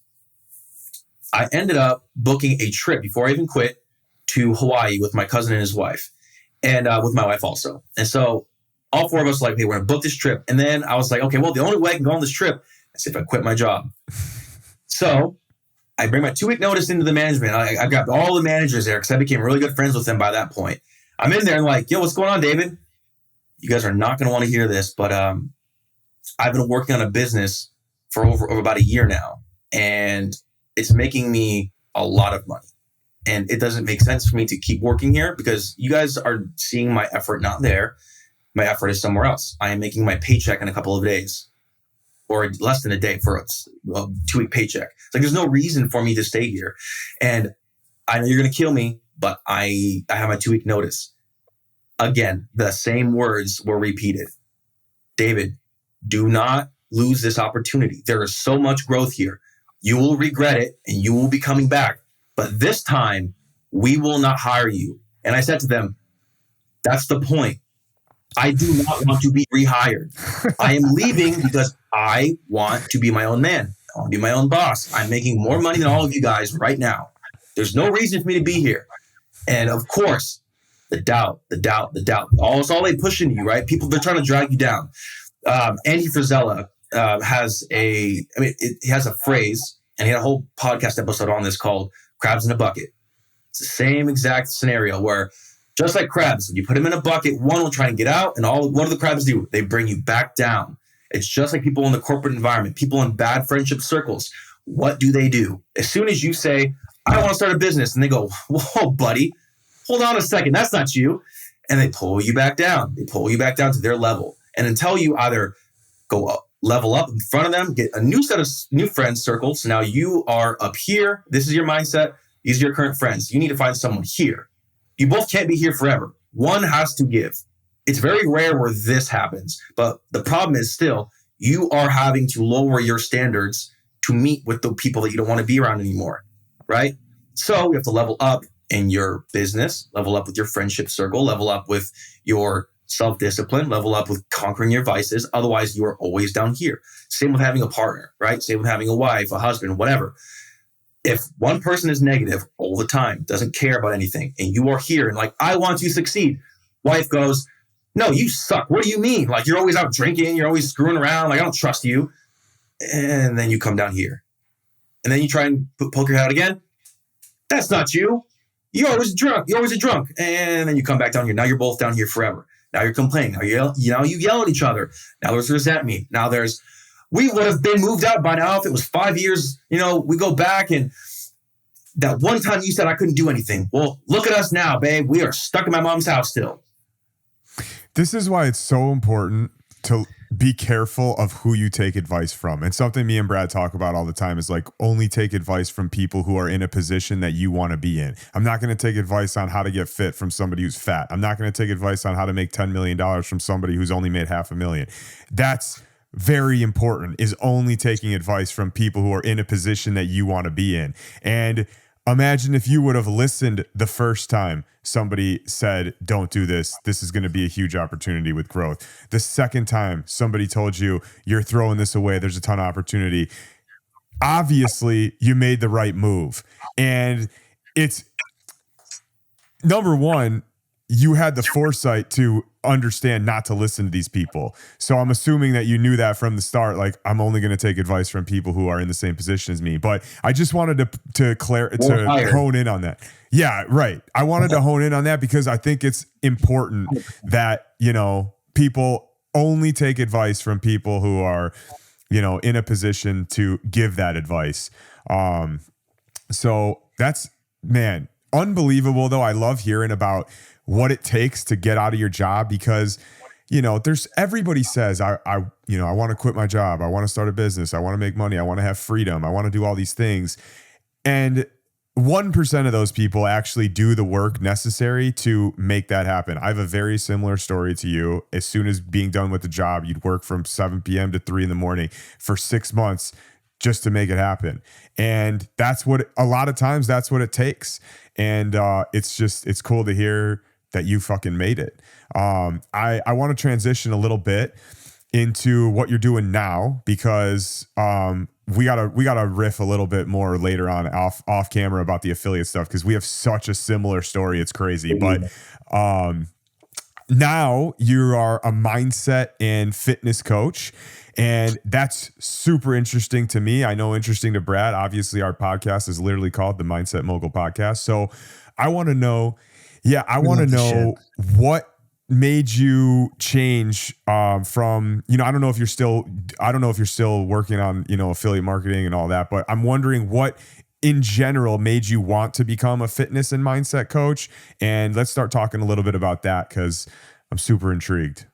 I ended up booking a trip before I even quit to Hawaii with my cousin and his wife, and with my wife also. And so all four of us were like, hey, we're going to book this trip. And then I was like, okay, well, the only way I can go on this trip is if I quit my job. So I bring my 2-week notice into the management. I got all the managers there because I became really good friends with them by that point. I'm in there and like, yo, what's going on, David? You guys are not going to want to hear this, but I've been working on a business for over about a year now, and it's making me a lot of money. And it doesn't make sense for me to keep working here because you guys are seeing my effort not there. My effort is somewhere else. I am making my paycheck in a couple of days, or less than a day for a 2-week paycheck. It's like, there's no reason for me to stay here. And I know you're going to kill me, but I have my 2-week notice. Again, the same words were repeated. David, do not lose this opportunity. There is so much growth here. You will regret it and you will be coming back. But this time, we will not hire you. And I said to them, that's the point. I do not want to be rehired. I am leaving because I want to be my own man. I want to be my own boss. I'm making more money than all of you guys right now. There's no reason for me to be here. And of course, the doubt. All they push into you, right? People, they're trying to drag you down. Andy Frisella has he has a phrase, and he had a whole podcast episode on this called crabs in a bucket. It's the same exact scenario where, just like crabs, when you put them in a bucket, one will try and get out, and what do the crabs do? They bring you back down. It's just like people in the corporate environment, people in bad friendship circles. What do? As soon as you say, I want to start a business, and they go, whoa, buddy, hold on a second, that's not you. And they pull you back down. They pull you back down to their level. And until you either go up, level up in front of them, get a new set of new friends circles. So now you are up here. This is your mindset. These are your current friends. You need to find someone here. You both can't be here forever. One has to give. It's very rare where this happens, but the problem is still you are having to lower your standards to meet with the people that you don't want to be around anymore, right? So you have to level up in your business, level up with your friendship circle, level up with your self-discipline, level up with conquering your vices. Otherwise, you are always down here. Same with having a partner, right? Same with having a wife, a husband, whatever. If one person is negative all the time, doesn't care about anything, and you are here and like, I want to succeed. Wife goes, no, you suck. What do you mean? Like, you're always out drinking. You're always screwing around. Like, I don't trust you. And then you come down here. And then you try and poke your head out again. That's not you. You're always drunk. You're always a drunk. And then you come back down here. Now you're both down here forever. Now you're complaining. Now you yell at each other. Now there's resentment. Now there's, we would have been moved out by now if it was 5 years. We go back and that one time you said I couldn't do anything. Well, look at us now, babe. We are stuck in my mom's house still. This is why it's so important to be careful of who you take advice from. And something me and Brad talk about all the time is like, only take advice from people who are in a position that you want to be in. I'm not going to take advice on how to get fit from somebody who's fat. I'm not going to take advice on how to make $10 million from somebody who's only made $500,000. That's very important, is only taking advice from people who are in a position that you want to be in. And imagine if you would have listened the first time somebody said, don't do this. This is going to be a huge opportunity with growth. The second time somebody told you, you're throwing this away, there's a ton of opportunity. Obviously, you made the right move. And it's, number one, you had the foresight to understand not to listen to these people. So I'm assuming that you knew that from the start, like, I'm only going to take advice from people who are in the same position as me. But I just wanted to hone in on that. Yeah, right. I wanted to hone in on that because I think it's important that, people only take advice from people who are, in a position to give that advice. So that's, man, unbelievable though. I love hearing about what it takes to get out of your job because, there's, everybody says, I want to quit my job. I want to start a business. I want to make money. I want to have freedom. I want to do all these things. And 1% of those people actually do the work necessary to make that happen. I have a very similar story to you. As soon as being done with the job, you'd work from 7 p.m. to 3 a.m. for 6 months just to make it happen. And that's what, a lot of times that's what it takes. And it's cool to hear that you fucking made it. I want to transition a little bit into what you're doing now because we gotta riff a little bit more later on off camera about the affiliate stuff because we have such a similar story. It's crazy. But now you are a mindset and fitness coach. And that's super interesting to me. I know interesting to Brad. Obviously, our podcast is literally called the Mindset Mogul Podcast. So I want to know, what made you change from, I don't know if you're still working on, affiliate marketing and all that, but I'm wondering what in general made you want to become a fitness and mindset coach. And let's start talking a little bit about that because I'm super intrigued.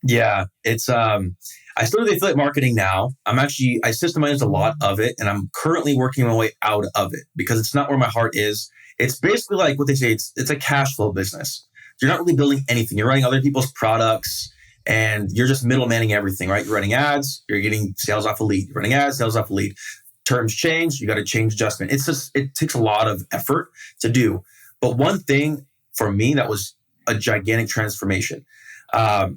Yeah, it's I started the affiliate marketing now. I systemized a lot of it and I'm currently working my way out of it because it's not where my heart is. It's basically like what they say, it's a cash flow business. You're not really building anything. You're running other people's products and you're just middlemaning everything, right? You're running ads, you're getting sales off a lead. You're running ads, sales off a lead. Terms change, you got to change adjustment. It takes a lot of effort to do. But one thing for me that was a gigantic transformation. I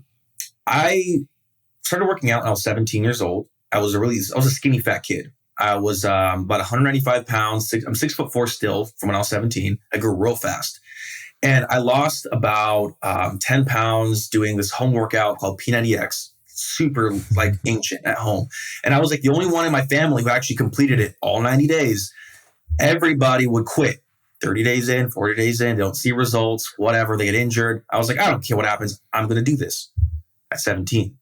started working out when I was 17 years old. I was a skinny fat kid. I was about 195 pounds. I'm 6'4" still from when I was 17. I grew real fast. And I lost about 10 pounds doing this home workout called P90X, super like ancient at home. And I was like the only one in my family who actually completed it all 90 days. Everybody would quit 30 days in, 40 days in. They don't see results, whatever. They get injured. I was like, I don't care what happens. I'm going to do this at 17.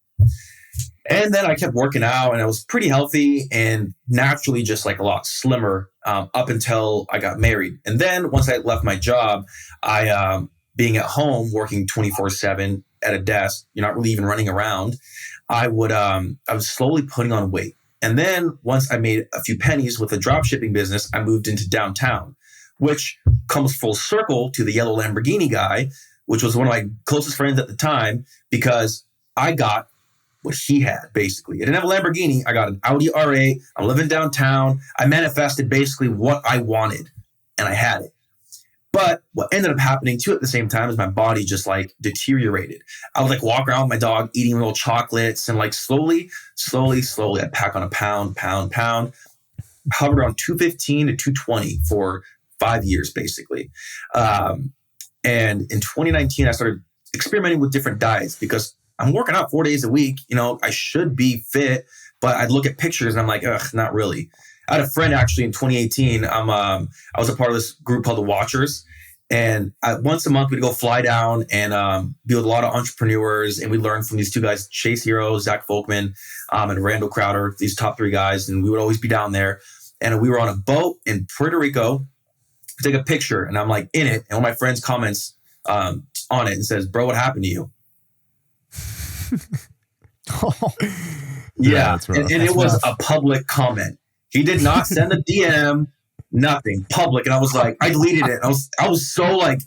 And then I kept working out and I was pretty healthy and naturally just like a lot slimmer up until I got married. And then once I left my job, I being at home working 24/7 at a desk, you're not really even running around. I was slowly putting on weight. And then once I made a few pennies with a drop shipping business, I moved into downtown, which comes full circle to the yellow Lamborghini guy, which was one of my closest friends at the time, because I got what he had, basically. I didn't have a Lamborghini. I got an Audi R8. I'm living downtown. I manifested basically what I wanted, and I had it. But what ended up happening too at the same time is my body just like deteriorated. I would like walk around with my dog eating little chocolates, and like slowly, I'd pack on a pound, hovered around 215 to 220 for 5 years, basically. And in 2019, I started experimenting with different diets because I'm working out 4 days a week. You know, I should be fit, but I'd look at pictures and I'm like, ugh, not really. I had a friend actually in 2018. I was a part of this group called the Watchers. And once a month, we'd go fly down and be with a lot of entrepreneurs. And we learned from these two guys, Chase Hero, Zach Volkman, and Randall Crowder, these top three guys. And we would always be down there. And we were on a boat in Puerto Rico to take a picture. And I'm like in it. And one of my friends comments on it and says, bro, what happened to you? Yeah. And it was a public comment. He did not send a DM, nothing, public. And I was like, I deleted it. I was so like,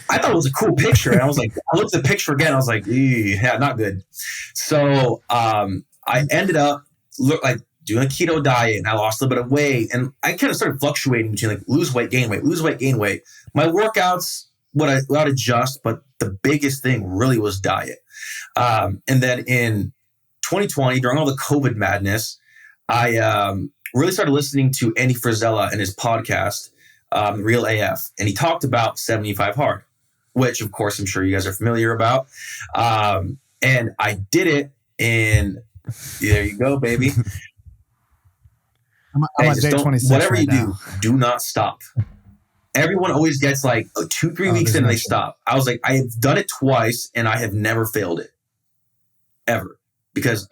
I thought it was a cool picture. And I was like, I looked at the picture again. I was like, yeah, not good. So I ended up doing a keto diet, and I lost a little bit of weight. And I kind of started fluctuating between like lose weight, gain weight, lose weight, gain weight. My workouts would adjust, but the biggest thing really was diet. And then in 2020, during all the COVID madness, I really started listening to Andy Frisella and his podcast, Real AF. And he talked about 75 Hard, which of course I'm sure you guys are familiar about. And I did it there you go, baby. I'm on day 26 whatever right you now. do not stop. Everyone always gets like 2-3 weeks in and they stop. I was like, I have done it twice and I have never failed it. Ever. Because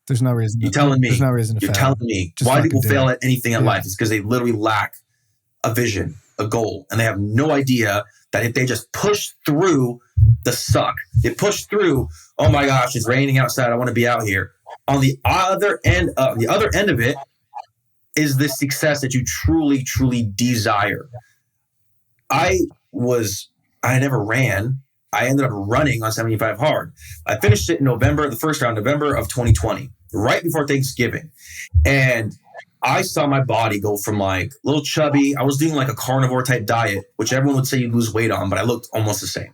there's no reason. You're telling me. There's no reason to You're fail. telling me Just why people do fail it. at anything in life is because they literally lack a vision, a goal, and they have no idea that if they just push through the suck, they push through, oh my gosh, it's raining outside, I want to be out here. On the other end of it is the success that you truly, truly desire. I never ran. I ended up running on 75 Hard. I finished it in November, the first round, November of 2020, right before Thanksgiving. And I saw my body go from like a little chubby. I was doing like a carnivore type diet, which everyone would say you lose weight on, but I looked almost the same.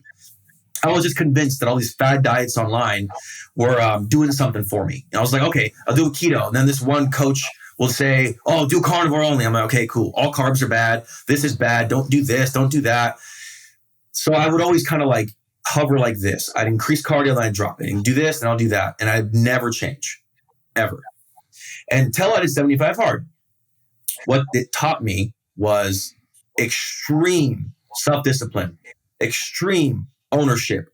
I was just convinced that all these fad diets online were doing something for me. And I was like, okay, I'll do a keto. And then this one coach will say, oh, do carnivore only. I'm like, okay, cool. All carbs are bad. This is bad. Don't do this. Don't do that. So I would always kind of like hover like this. I'd increase cardio, then I'd drop it. And do this, and I'll do that. And I'd never change, ever. Until I did 75 Hard. What it taught me was extreme self-discipline, extreme ownership.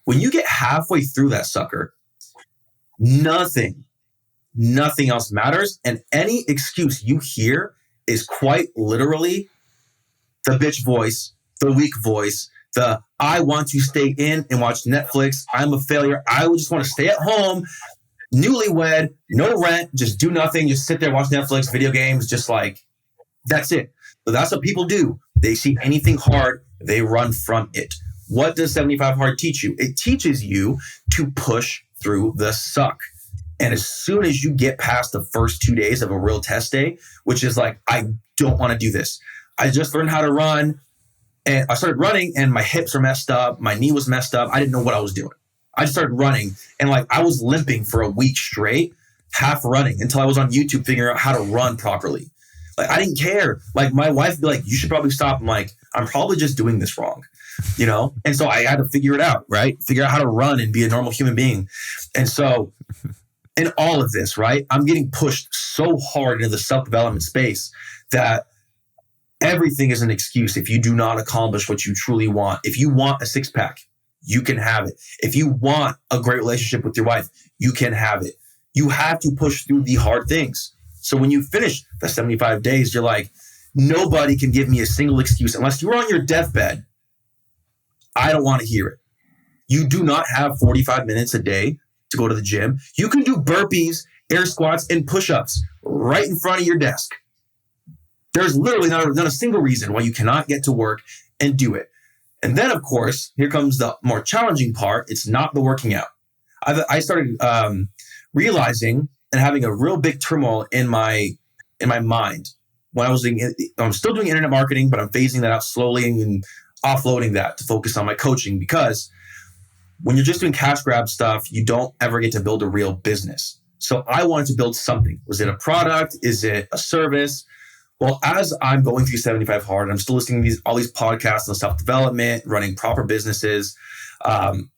When you get halfway through that sucker, nothing else matters. And any excuse you hear is quite literally the bitch voice, the weak voice, the I want to stay in and watch Netflix. I'm a failure. I would just want to stay at home, newlywed, no rent, just do nothing, just sit there, watch Netflix, video games, just like, that's it. But that's what people do. They see anything hard, they run from it. What does 75 Hard teach you? It teaches you to push through the suck. And as soon as you get past the first 2 days of a real test day, which is like, I don't want to do this. I just learned how to run. And I started running and my hips are messed up. My knee was messed up. I didn't know what I was doing. I just started running and like I was limping for a week straight, half running until I was on YouTube figuring out how to run properly. Like I didn't care. Like my wife would be like, you should probably stop. I'm like, I'm probably just doing this wrong, you know? And so I had to figure it out, right? Figure out how to run and be a normal human being. And so in all of this, right, I'm getting pushed so hard into the self-development space that everything is an excuse if you do not accomplish what you truly want. If you want a six-pack, you can have it. If you want a great relationship with your wife, you can have it. You have to push through the hard things. So when you finish the 75 days, you're like, nobody can give me a single excuse unless you were on your deathbed I don't want to hear it. You do not have 45 minutes a day to go to the gym. You can do burpees, air squats, and push-ups right in front of your desk. There's literally not a single reason why you cannot get to work and do it. And then, of course, here comes the more challenging part. It's not the working out. I started realizing and having a real big turmoil in my mind when I'm still doing internet marketing, but I'm phasing that out slowly and offloading that to focus on my coaching, because when you're just doing cash grab stuff, you don't ever get to build a real business. So I wanted to build something. Was it a product? Is it a service? Well, as I'm going through 75 Hard, I'm still listening to all these podcasts on self-development, running proper businesses. I'm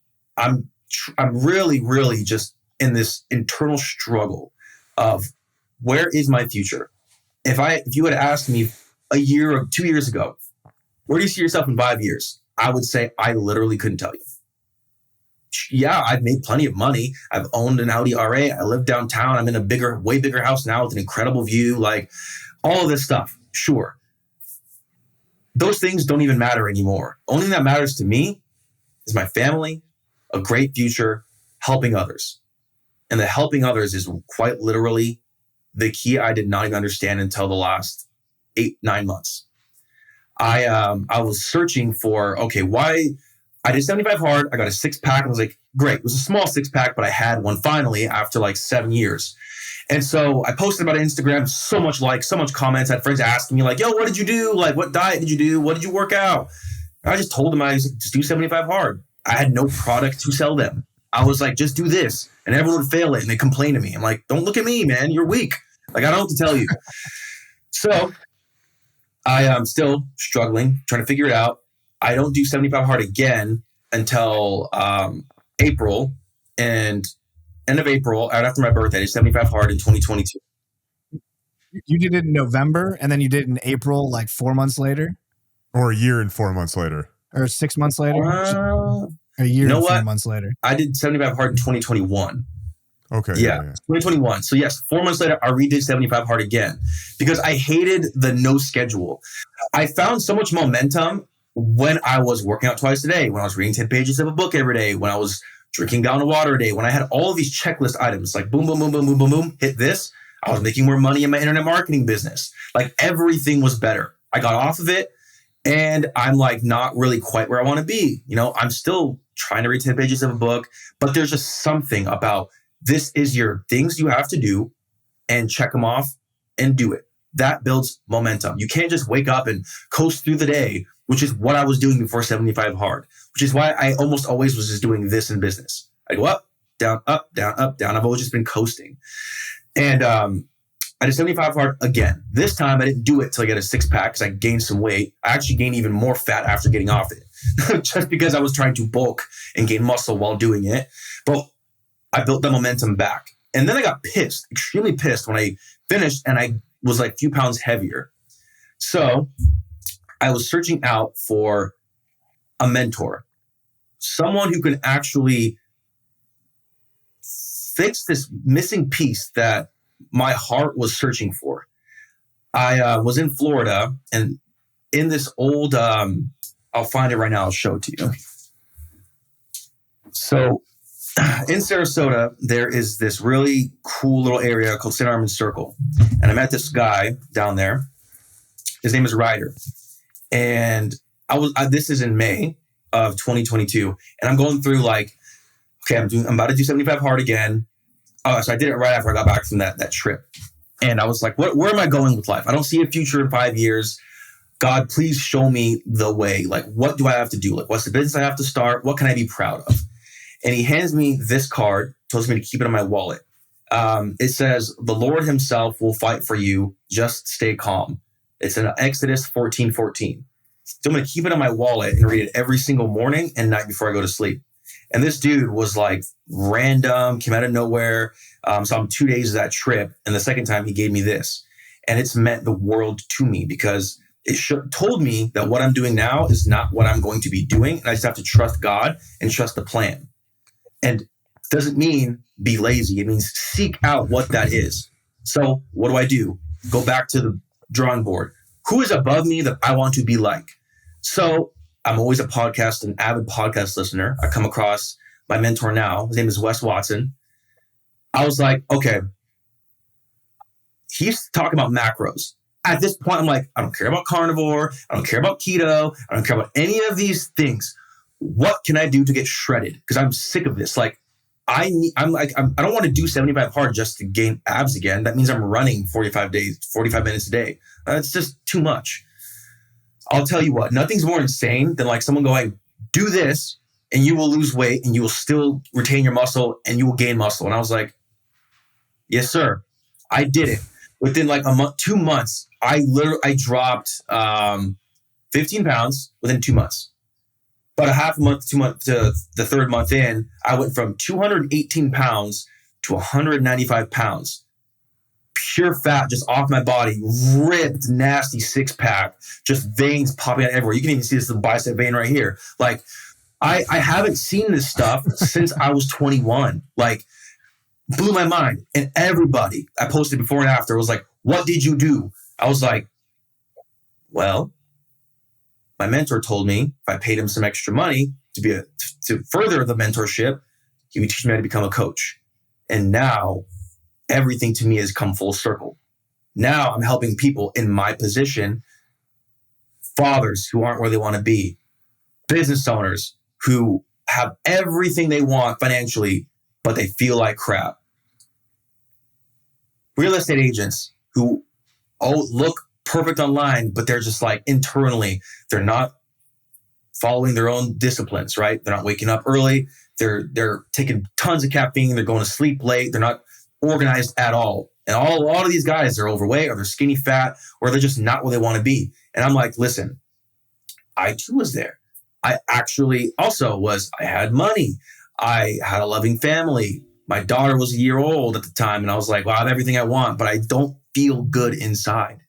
really, really just in this internal struggle of where is my future? If you had asked me a year or 2 years ago, where do you see yourself in 5 years? I would say I literally couldn't tell you. Yeah, I've made plenty of money. I've owned an Audi R8. I live downtown. I'm in a way bigger house now with an incredible view. Like all of this stuff. Sure. Those things don't even matter anymore. Only thing that matters to me is my family, a great future, helping others. And the helping others is quite literally the key I did not even understand until the last 8-9 months. I was searching for, okay, why I did 75 Hard. I got a 6-pack. I was like, great. It was a small 6-pack, but I had one finally after like 7 years. And so I posted about it on Instagram, so much comments. I had friends asking me like, yo, what did you do? Like, what diet did you do? What did you work out? And I just told them, I was like, just do 75 Hard. I had no product to sell them. I was like, just do this. And everyone would fail it. And they complain to me. I'm like, don't look at me, man. You're weak. Like, I don't know what to tell you. So I am still struggling, trying to figure it out. I don't do 75 Hard again until April, and end of April, right after my birthday, I did 75 Hard in 2022. You did it in November, and then you did it in April, like 4 months later? Or a year and 4 months later. Or 6 months later? A year and 4 months later. I did 75 Hard in 2021. Okay. Yeah, 2021. So yes, 4 months later, I redid 75 Hard again because I hated the no schedule. I found so much momentum when I was working out twice a day, when I was reading 10 pages of a book every day, when I was drinking a gallon of water a day, when I had all of these checklist items, like boom, boom, boom, boom, boom, boom, boom, hit this, I was making more money in my internet marketing business. Like everything was better. I got off of it and I'm like not really quite where I want to be. You know, I'm still trying to read 10 pages of a book, but there's just something about this is your things you have to do and check them off and do it. That builds momentum. You can't just wake up and coast through the day, which is what I was doing before 75 Hard, which is why I almost always was just doing this in business. I go up, down, up, down, up, down. I've always just been coasting. And I did 75 Hard again. This time I didn't do it till I got a 6-pack because I gained some weight. I actually gained even more fat after getting off it just because I was trying to bulk and gain muscle while doing it. But I built the momentum back. And then I got pissed, extremely pissed when I finished and I was like a few pounds heavier. So I was searching out for a mentor, someone who can actually fix this missing piece that my heart was searching for. I was in Florida and in this old, I'll find it right now. I'll show it to you. So in Sarasota, there is this really cool little area called St. Armand's Circle. And I met this guy down there. His name is Ryder. And this is in May of 2022. And I'm going through like, okay, I'm about to do 75 Hard again. So I did it right after I got back from that trip. And I was like, where am I going with life? I don't see a future in 5 years. God, please show me the way. Like, what do I have to do? Like, what's the business I have to start? What can I be proud of? And he hands me this card, tells me to keep it in my wallet. It says, the Lord himself will fight for you. Just stay calm. It's in Exodus 14:14. So I'm going to keep it in my wallet and read it every single morning and night before I go to sleep. And this dude was like random, came out of nowhere. So I'm 2 days of that trip. And the second time he gave me this. And it's meant the world to me because it told me that what I'm doing now is not what I'm going to be doing. And I just have to trust God and trust the plan. And it doesn't mean be lazy. It means seek out what that is. So what do? Go back to the drawing board. Who is above me that I want to be like? So I'm always an avid podcast listener. I come across my mentor now. His name is Wes Watson. I was like, okay, he's talking about macros. At this point, I'm like, I don't care about carnivore. I don't care about keto. I don't care about any of these things. What can I do to get shredded? Because I'm sick of this. Like, I don't want to do 75 hard just to gain abs again. That means I'm running 45 minutes a day. That's just too much. I'll tell you what, nothing's more insane than like someone going, do this and you will lose weight and you will still retain your muscle and you will gain muscle. And I was like, yes, sir. I did it. Within like a month, 2 months, I dropped 15 pounds within 2 months. About a half a month, 2 months to the third month in, I went from 218 pounds to 195 pounds. Pure fat just off my body, ripped, nasty six pack, just veins popping out everywhere. You can even see this little bicep vein right here. Like, I haven't seen this stuff since I was 21. Like, blew my mind. And everybody I posted before and after was like, what did you do? I was like, well, my mentor told me if I paid him some extra money to further the mentorship, he would teach me how to become a coach. And now everything to me has come full circle. Now I'm helping people in my position, fathers who aren't where they want to be, business owners who have everything they want financially, but they feel like crap. Real estate agents who look perfect online, but they're just like internally, they're not following their own disciplines, right? They're not waking up early. They're taking tons of caffeine. They're going to sleep late. They're not organized at all. And a lot of these guys are overweight or they're skinny fat or they're just not where they want to be. And I'm like, listen, I too was there. I actually also I had money. I had a loving family. My daughter was a year old at the time. And I was like, well, I have everything I want, but I don't feel good inside.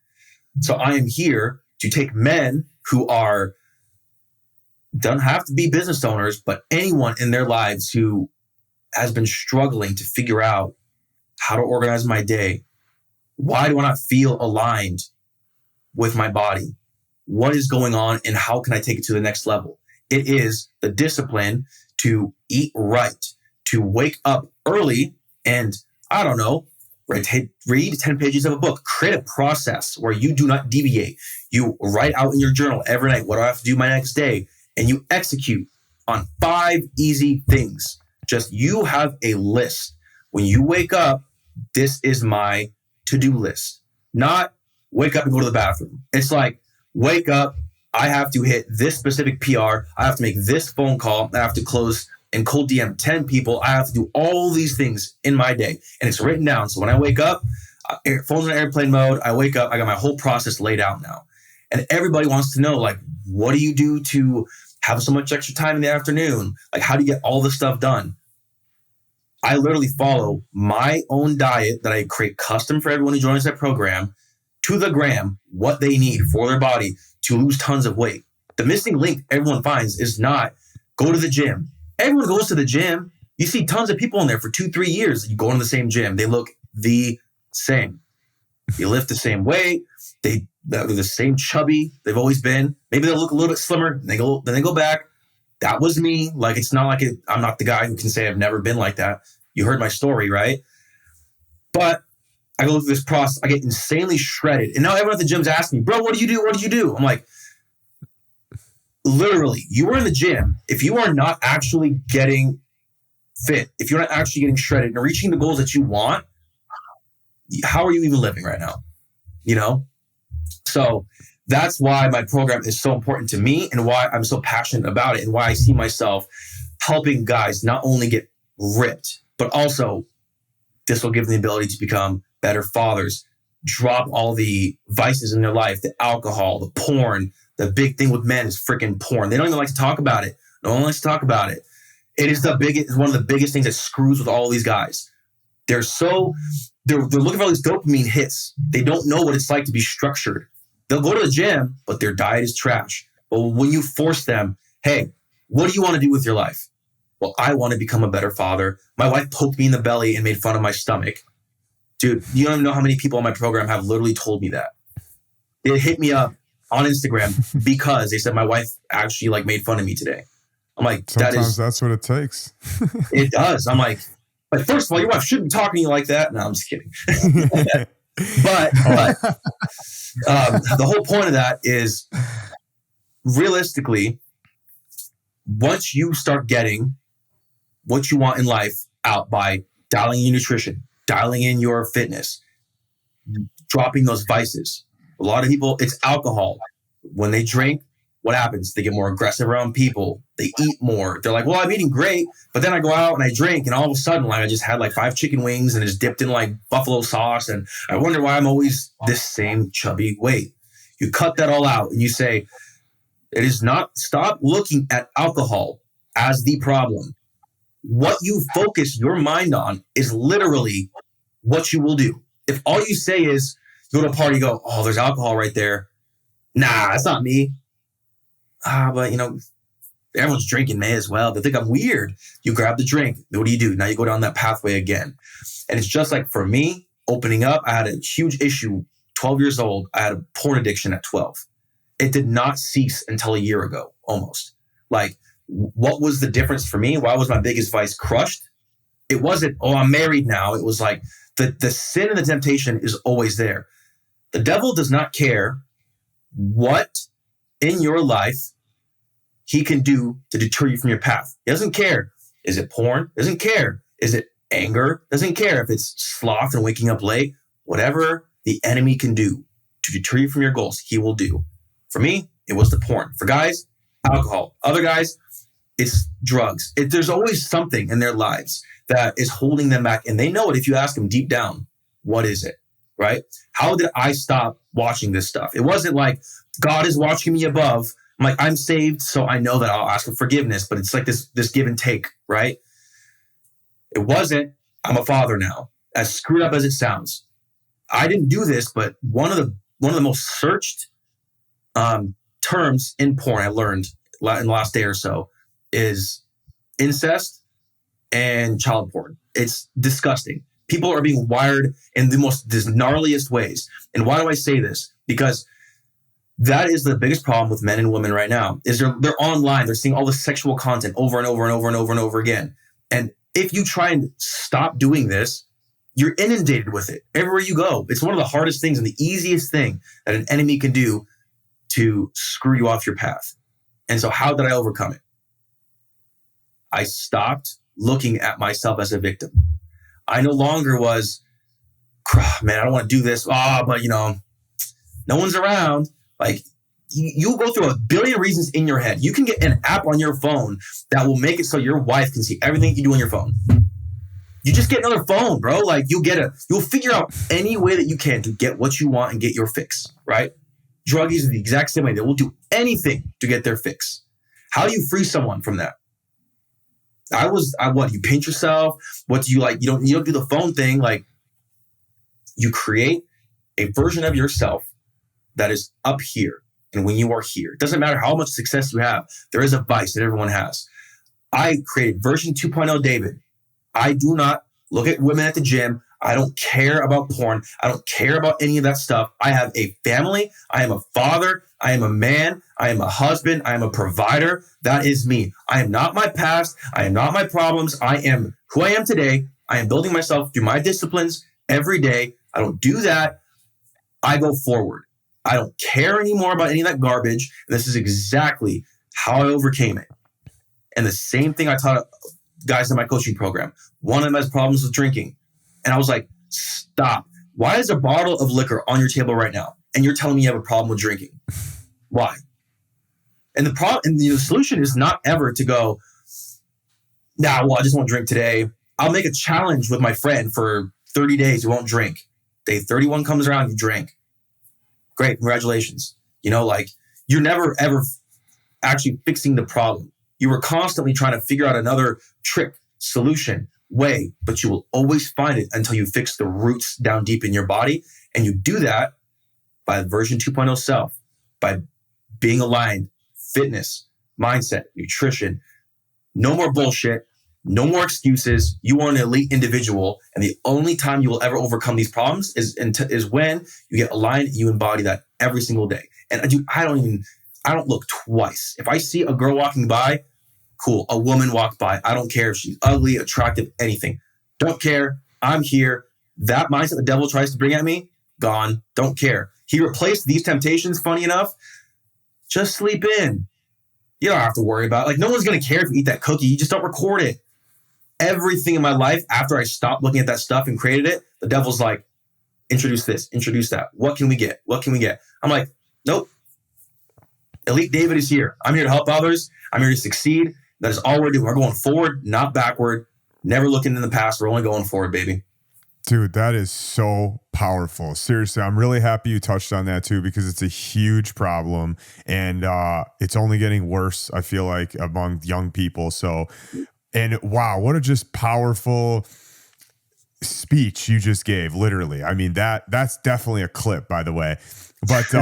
So I am here to take men who don't have to be business owners, but anyone in their lives who has been struggling to figure out how to organize my day. Why do I not feel aligned with my body? What is going on and how can I take it to the next level? It is the discipline to eat right, to wake up early and, I don't know, read 10 pages of a book, create a process where you do not deviate. You write out in your journal every night, what do I have to do my next day? And you execute on 5 easy things. Just you have a list. When you wake up, this is my to-do list. Not wake up and go to the bathroom. It's like, wake up, I have to hit this specific PR. I have to make this phone call. I have to close and cold DM 10 people. I have to do all these things in my day. And it's written down. So when I wake up, phone's in airplane mode. I wake up, I got my whole process laid out now. And everybody wants to know, like, what do you do to have so much extra time in the afternoon? Like, how do you get all this stuff done? I literally follow my own diet that I create custom for everyone who joins that program to the gram, what they need for their body to lose tons of weight. The missing link everyone finds is not go to the gym. Everyone goes to the gym. You see tons of people in there for 2-3 years. You go into the same gym. They look the same. You lift the same weight. They're the same chubby they've always been. Maybe they'll look a little bit slimmer. And then they go back. That was me. Like, it's not like I'm not the guy who can say I've never been like that. You heard my story, right? But I go through this process. I get insanely shredded. And now everyone at the gym's asking me, bro, what do you do? What did you do? I'm like, literally, you are in the gym. If you are not actually getting fit, if you're not actually getting shredded and reaching the goals that you want, how are you even living right now? You know? So that's why my program is so important to me and why I'm so passionate about it and why I see myself helping guys not only get ripped, but also this will give them the ability to become better fathers, drop all the vices in their life, the alcohol, the porn. The big thing with men is freaking porn. They don't even like to talk about it. No one likes to talk about it. It is one of the biggest things that screws with all these guys. They're looking for all these dopamine hits. They don't know what it's like to be structured. They'll go to the gym, but their diet is trash. But when you force them, hey, what do you want to do with your life? Well, I want to become a better father. My wife poked me in the belly and made fun of my stomach. Dude, you don't even know how many people on my program have literally told me that. They hit me up on Instagram because they said my wife actually like made fun of me today. I'm like, sometimes that's what it takes. It does. I'm like, first of all, your wife shouldn't be talking to you like that. No, I'm just kidding. but the whole point of that is realistically, once you start getting what you want in life out by dialing in your nutrition, dialing in your fitness, dropping those vices. A lot of people, it's alcohol. When they drink, what happens? They get more aggressive around people. They eat more. They're like, well, I'm eating great, but then I go out and I drink, and all of a sudden, like, I just had like 5 chicken wings and it's dipped in like buffalo sauce, and I wonder why I'm always this same chubby weight. You cut that all out and you say, it is not, stop looking at alcohol as the problem. What you focus your mind on is literally what you will do. If all you say is, you go to a party, go, oh, there's alcohol right there. Nah, that's not me. But everyone's drinking, may as well. They think I'm weird. You grab the drink. What do? Now you go down that pathway again. And it's just like for me, opening up, I had a huge issue. 12 years old, I had a porn addiction at 12. It did not cease until a year ago, almost. Like, what was the difference for me? Why was my biggest vice crushed? It wasn't, oh, I'm married now. It was like the sin and the temptation is always there. The devil does not care what in your life he can do to deter you from your path. He doesn't care. Is it porn? Doesn't care. Is it anger? Doesn't care. If it's sloth and waking up late, whatever the enemy can do to deter you from your goals, he will do. For me, it was the porn. For guys, alcohol. Other guys, it's drugs. There's always something in their lives that is holding them back. And they know it if you ask them deep down, what is it? Right? How did I stop watching this stuff? It wasn't like God is watching me above. I'm like, I'm saved, so I know that I'll ask for forgiveness, but it's like this give and take, right? It wasn't, I'm a father now, as screwed up as it sounds. I didn't do this, but one of the most searched terms in porn I learned in the last day or so is incest and child porn. It's disgusting. People are being wired in the gnarliest ways. And why do I say this? Because that is the biggest problem with men and women right now is they're online. They're seeing all this sexual content over and over and over and over and over again. And if you try and stop doing this, you're inundated with it everywhere you go. It's one of the hardest things and the easiest thing that an enemy can do to screw you off your path. And so how did I overcome it? I stopped looking at myself as a victim. I no longer was, man, I don't want to do this. But no one's around. Like, you'll go through a billion reasons in your head. You can get an app on your phone that will make it so your wife can see everything you do on your phone. You just get another phone, bro. Like, you'll figure out any way that you can to get what you want and get your fix, right? Druggies are the exact same way. They will do anything to get their fix. How do you free someone from that? You pinch yourself? What do you like? You don't do the phone thing. Like, you create a version of yourself that is up here. And when you are here, it doesn't matter how much success you have. There is a vice that everyone has. I created version 2.0 David. I do not look at women at the gym. I don't care about porn. I don't care about any of that stuff. I have a family. I am a father. I am a man. I am a husband. I am a provider. That is me. I am not my past. I am not my problems. I am who I am today. I am building myself through my disciplines every day. I don't do that. I go forward. I don't care anymore about any of that garbage. And this is exactly how I overcame it. And the same thing I taught guys in my coaching program. One of them has problems with drinking. And I was like, stop. Why is a bottle of liquor on your table right now? And you're telling me you have a problem with drinking? Why? And the solution is not ever to go, I just won't drink today. I'll make a challenge with my friend for 30 days. You won't drink. Day 31 comes around, you drink. Great. Congratulations. You're never, ever actually fixing the problem. You were constantly trying to figure out another trick, solution, way, but you will always find it until you fix the roots down deep in your body. And you do that by version 2.0 self, by being aligned, fitness, mindset, nutrition, no more bullshit, No more excuses. You are an elite individual. And the only time you will ever overcome these problems is when you get aligned. You embody that every single day. And I don't look twice. If I see a girl walking by, cool. A woman walk by. I don't care if she's ugly, attractive, anything. Don't care. I'm here. That mindset the devil tries to bring at me, gone. Don't care. He replaced these temptations, funny enough. Just sleep in. You don't have to worry about it. Like, no one's going to care if you eat that cookie. You just don't record it. Everything in my life, after I stopped looking at that stuff and created it, the devil's like, introduce this, introduce that. What can we get? What can we get? I'm like, nope. Elite David is here. I'm here to help others. I'm here to succeed. That is all we're doing. We're going forward, not backward. Never looking in the past. We're only going forward, baby. Dude, that is so powerful. Seriously, I'm really happy you touched on that too, because it's a huge problem and it's only getting worse, I feel like, among young people. So, and wow, what a just powerful speech you just gave, literally. I mean, that's definitely a clip, by the way. But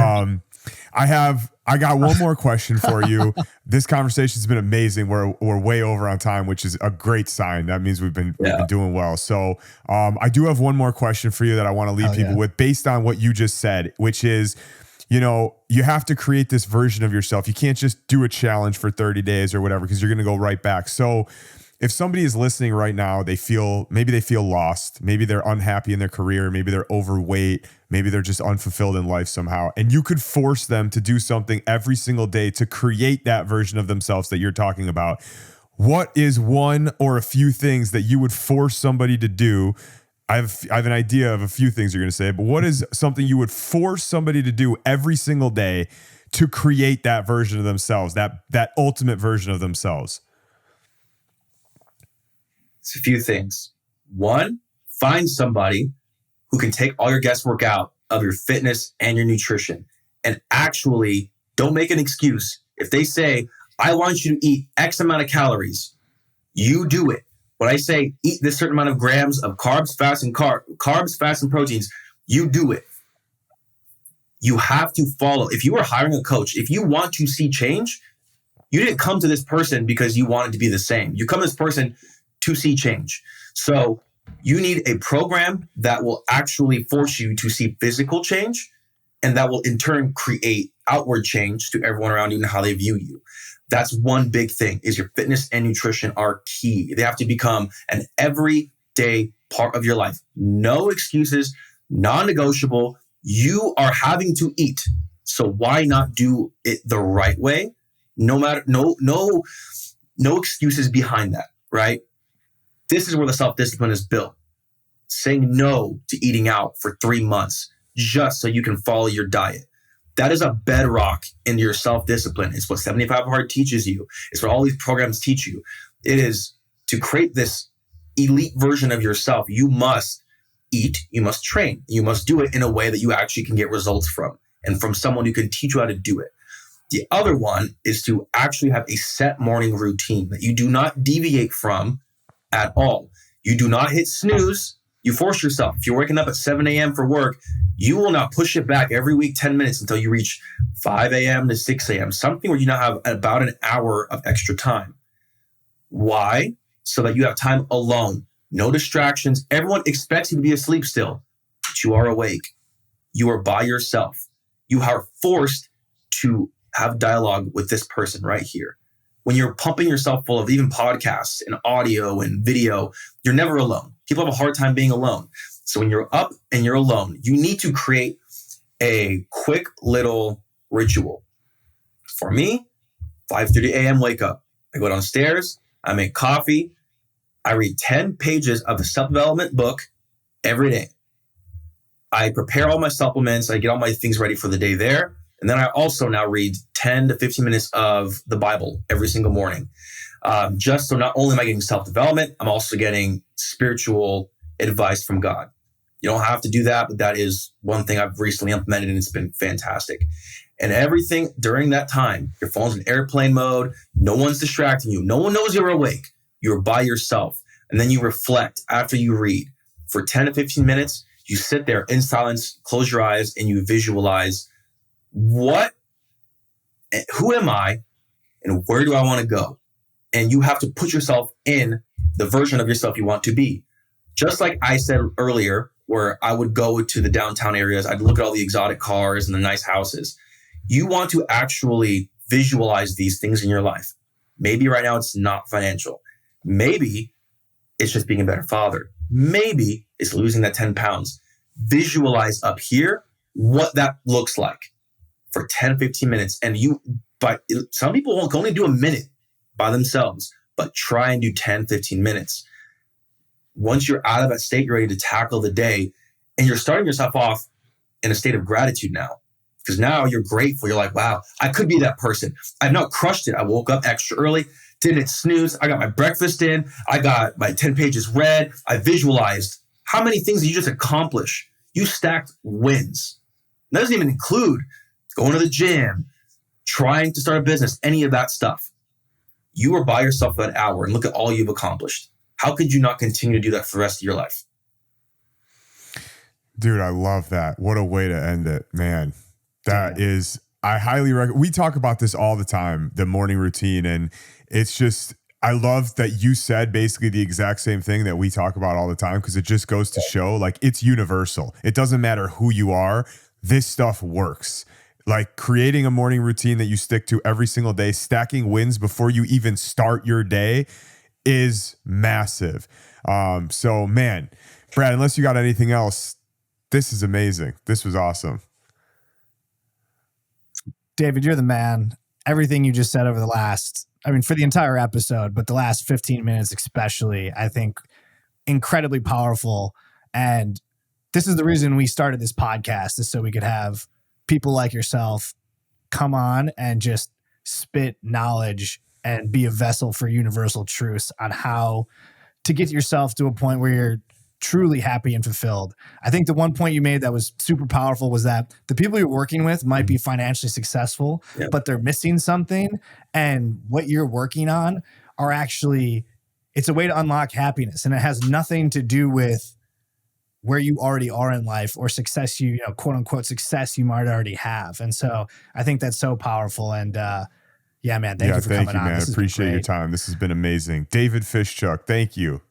I got one more question for you. This conversation's been amazing. We're way over on time, which is a great sign. That means we've been doing well. So I do have one more question for you that I want to leave people with, based on what you just said, which is, you have to create this version of yourself. You can't just do a challenge for 30 days or whatever, because you're going to go right back. So if somebody is listening right now, maybe they feel lost, maybe they're unhappy in their career, maybe they're overweight, maybe they're just unfulfilled in life somehow, and you could force them to do something every single day to create that version of themselves that you're talking about. What is one or a few things that you would force somebody to do? I have an idea of a few things you're going to say, but what is something you would force somebody to do every single day to create that version of themselves, that ultimate version of themselves? It's a few things. One, find somebody who can take all your guesswork out of your fitness and your nutrition, and actually don't make an excuse. If they say, I want you to eat X amount of calories, you do it. When I say eat this certain amount of grams of carbs, fats, and proteins, you do it. You have to follow. If you are hiring a coach, if you want to see change, you didn't come to this person because you wanted to be the same. You come to this person to see change. So you need a program that will actually force you to see physical change, and that will in turn create outward change to everyone around you and how they view you. That's one big thing, is your fitness and nutrition are key. They have to become an everyday part of your life. No excuses, non-negotiable. You are having to eat. So why not do it the right way? No excuses behind that, right? This is where the self-discipline is built. Saying no to eating out for 3 months just so you can follow your diet. That is a bedrock in your self-discipline. It's what 75 Hard teaches you. It's what all these programs teach you. It is to create this elite version of yourself. You must eat, you must train, you must do it in a way that you actually can get results from, and from someone who can teach you how to do it. The other one is to actually have a set morning routine that you do not deviate from at all. You do not hit snooze. You force yourself. If you're waking up at 7 a.m. for work, you will not push it back every week 10 minutes until you reach 5 a.m. to 6 a.m., something where you now have about an hour of extra time. Why? So that you have time alone, no distractions. Everyone expects you to be asleep still, but you are awake. You are by yourself. You are forced to have dialogue with this person right here. When you're pumping yourself full of even podcasts and audio and video, you're never alone. People have a hard time being alone. So when you're up and you're alone, you need to create a quick little ritual. For me, 5:30 a.m. wake up. I go downstairs, I make coffee, I read 10 pages of a self-development book every day. I prepare all my supplements, I get all my things ready for the day there. And then I also now read 10 to 15 minutes of the Bible every single morning. Just so not only am I getting self-development, I'm also getting spiritual advice from God. You don't have to do that, but that is one thing I've recently implemented, and it's been fantastic. And everything during that time, your phone's in airplane mode, no one's distracting you, no one knows you're awake, you're by yourself. And then you reflect after you read for 10 to 15 minutes. You sit there in silence, close your eyes, and you visualize who am I and where do I want to go? and you have to put yourself in the version of yourself you want to be. Just like I said earlier, where I would go to the downtown areas, I'd look at all the exotic cars and the nice houses. You want to actually visualize these things in your life. Maybe right now it's not financial. Maybe it's just being a better father. Maybe it's losing that 10 pounds. Visualize up here what that looks like for 10, 15 minutes. And but some people won't only do a minute by themselves, but try and do 10, 15 minutes. Once you're out of that state, you're ready to tackle the day, and you're starting yourself off in a state of gratitude now. Because now you're grateful. You're like, wow, I could be that person. I've not crushed it. I woke up extra early, didn't snooze. I got my breakfast in. I got my 10 pages read. I visualized how many things you just accomplish. You stacked wins. That doesn't even include going to the gym, trying to start a business, any of that stuff. You are by yourself for that hour and look at all you've accomplished. How could you not continue to do that for the rest of your life? Dude, I love that. What a way to end it, man. That is, I highly recommend. We talk about this all the time, the morning routine. And it's just, I love that you said basically the exact same thing that we talk about all the time, because it just goes to show like it's universal. It doesn't matter who you are. This stuff works. Like creating a morning routine that you stick to every single day, stacking wins before you even start your day is massive. So man, Brad, unless you got anything else, this is amazing. This was awesome. David, you're the man. Everything you just said over for the entire episode, but the last 15 minutes especially, I think incredibly powerful. And this is the reason we started this podcast, is so we could have people like yourself come on and just spit knowledge and be a vessel for universal truths on how to get yourself to a point where you're truly happy and fulfilled. I think the one point you made that was super powerful was that the people you're working with might be financially successful, but they're missing something. And what you're working on are actually, it's a way to unlock happiness. And it has nothing to do with where you already are in life or success, quote unquote success you might already have. And so I think that's so powerful. And yeah, man, thank you for coming on. Man. I appreciate your time. This has been amazing. David Fishchuk, thank you.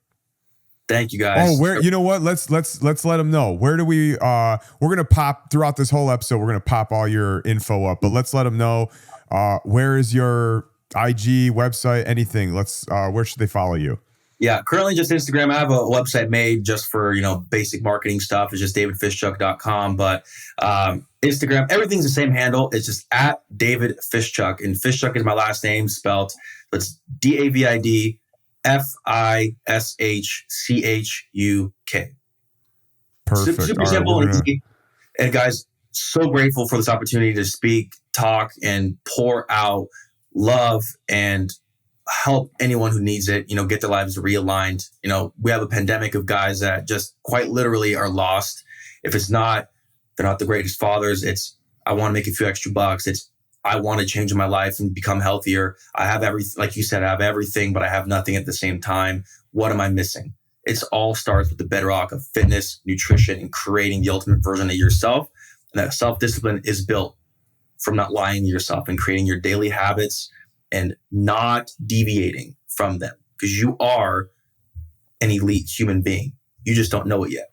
Thank you, guys. Oh, you know what? Let's let them know. Where do we, we're going to pop throughout this whole episode. We're going to pop all your info up, but let's let them know, where is your IG website, anything. Where should they follow you? Yeah, currently just Instagram. I have a website made just for, basic marketing stuff. It's just davidfishchuk.com. But Instagram, everything's the same handle. It's just at David Fishchuk. And Fishchuk is my last name spelled. It's DavidFishchuk. Perfect. Super simple and easy. And guys, so grateful for this opportunity to speak, talk, and pour out love and help anyone who needs it, get their lives realigned. We have a pandemic of guys that just quite literally are lost. If it's not, they're not the greatest fathers. It's, I want to make a few extra bucks. It's, I want to change my life and become healthier. I have everything, like you said, I have everything, but I have nothing at the same time. What am I missing? It all starts with the bedrock of fitness, nutrition, and creating the ultimate version of yourself. And that self-discipline is built from not lying to yourself and creating your daily habits and not deviating from them, because you are an elite human being. You just don't know it yet,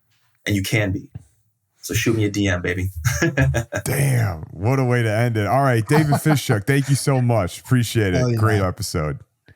and you can be. So shoot me a DM, baby. Damn, what a way to end it. All right, David Fishchuk, thank you so much. Appreciate it. Yeah. Great episode.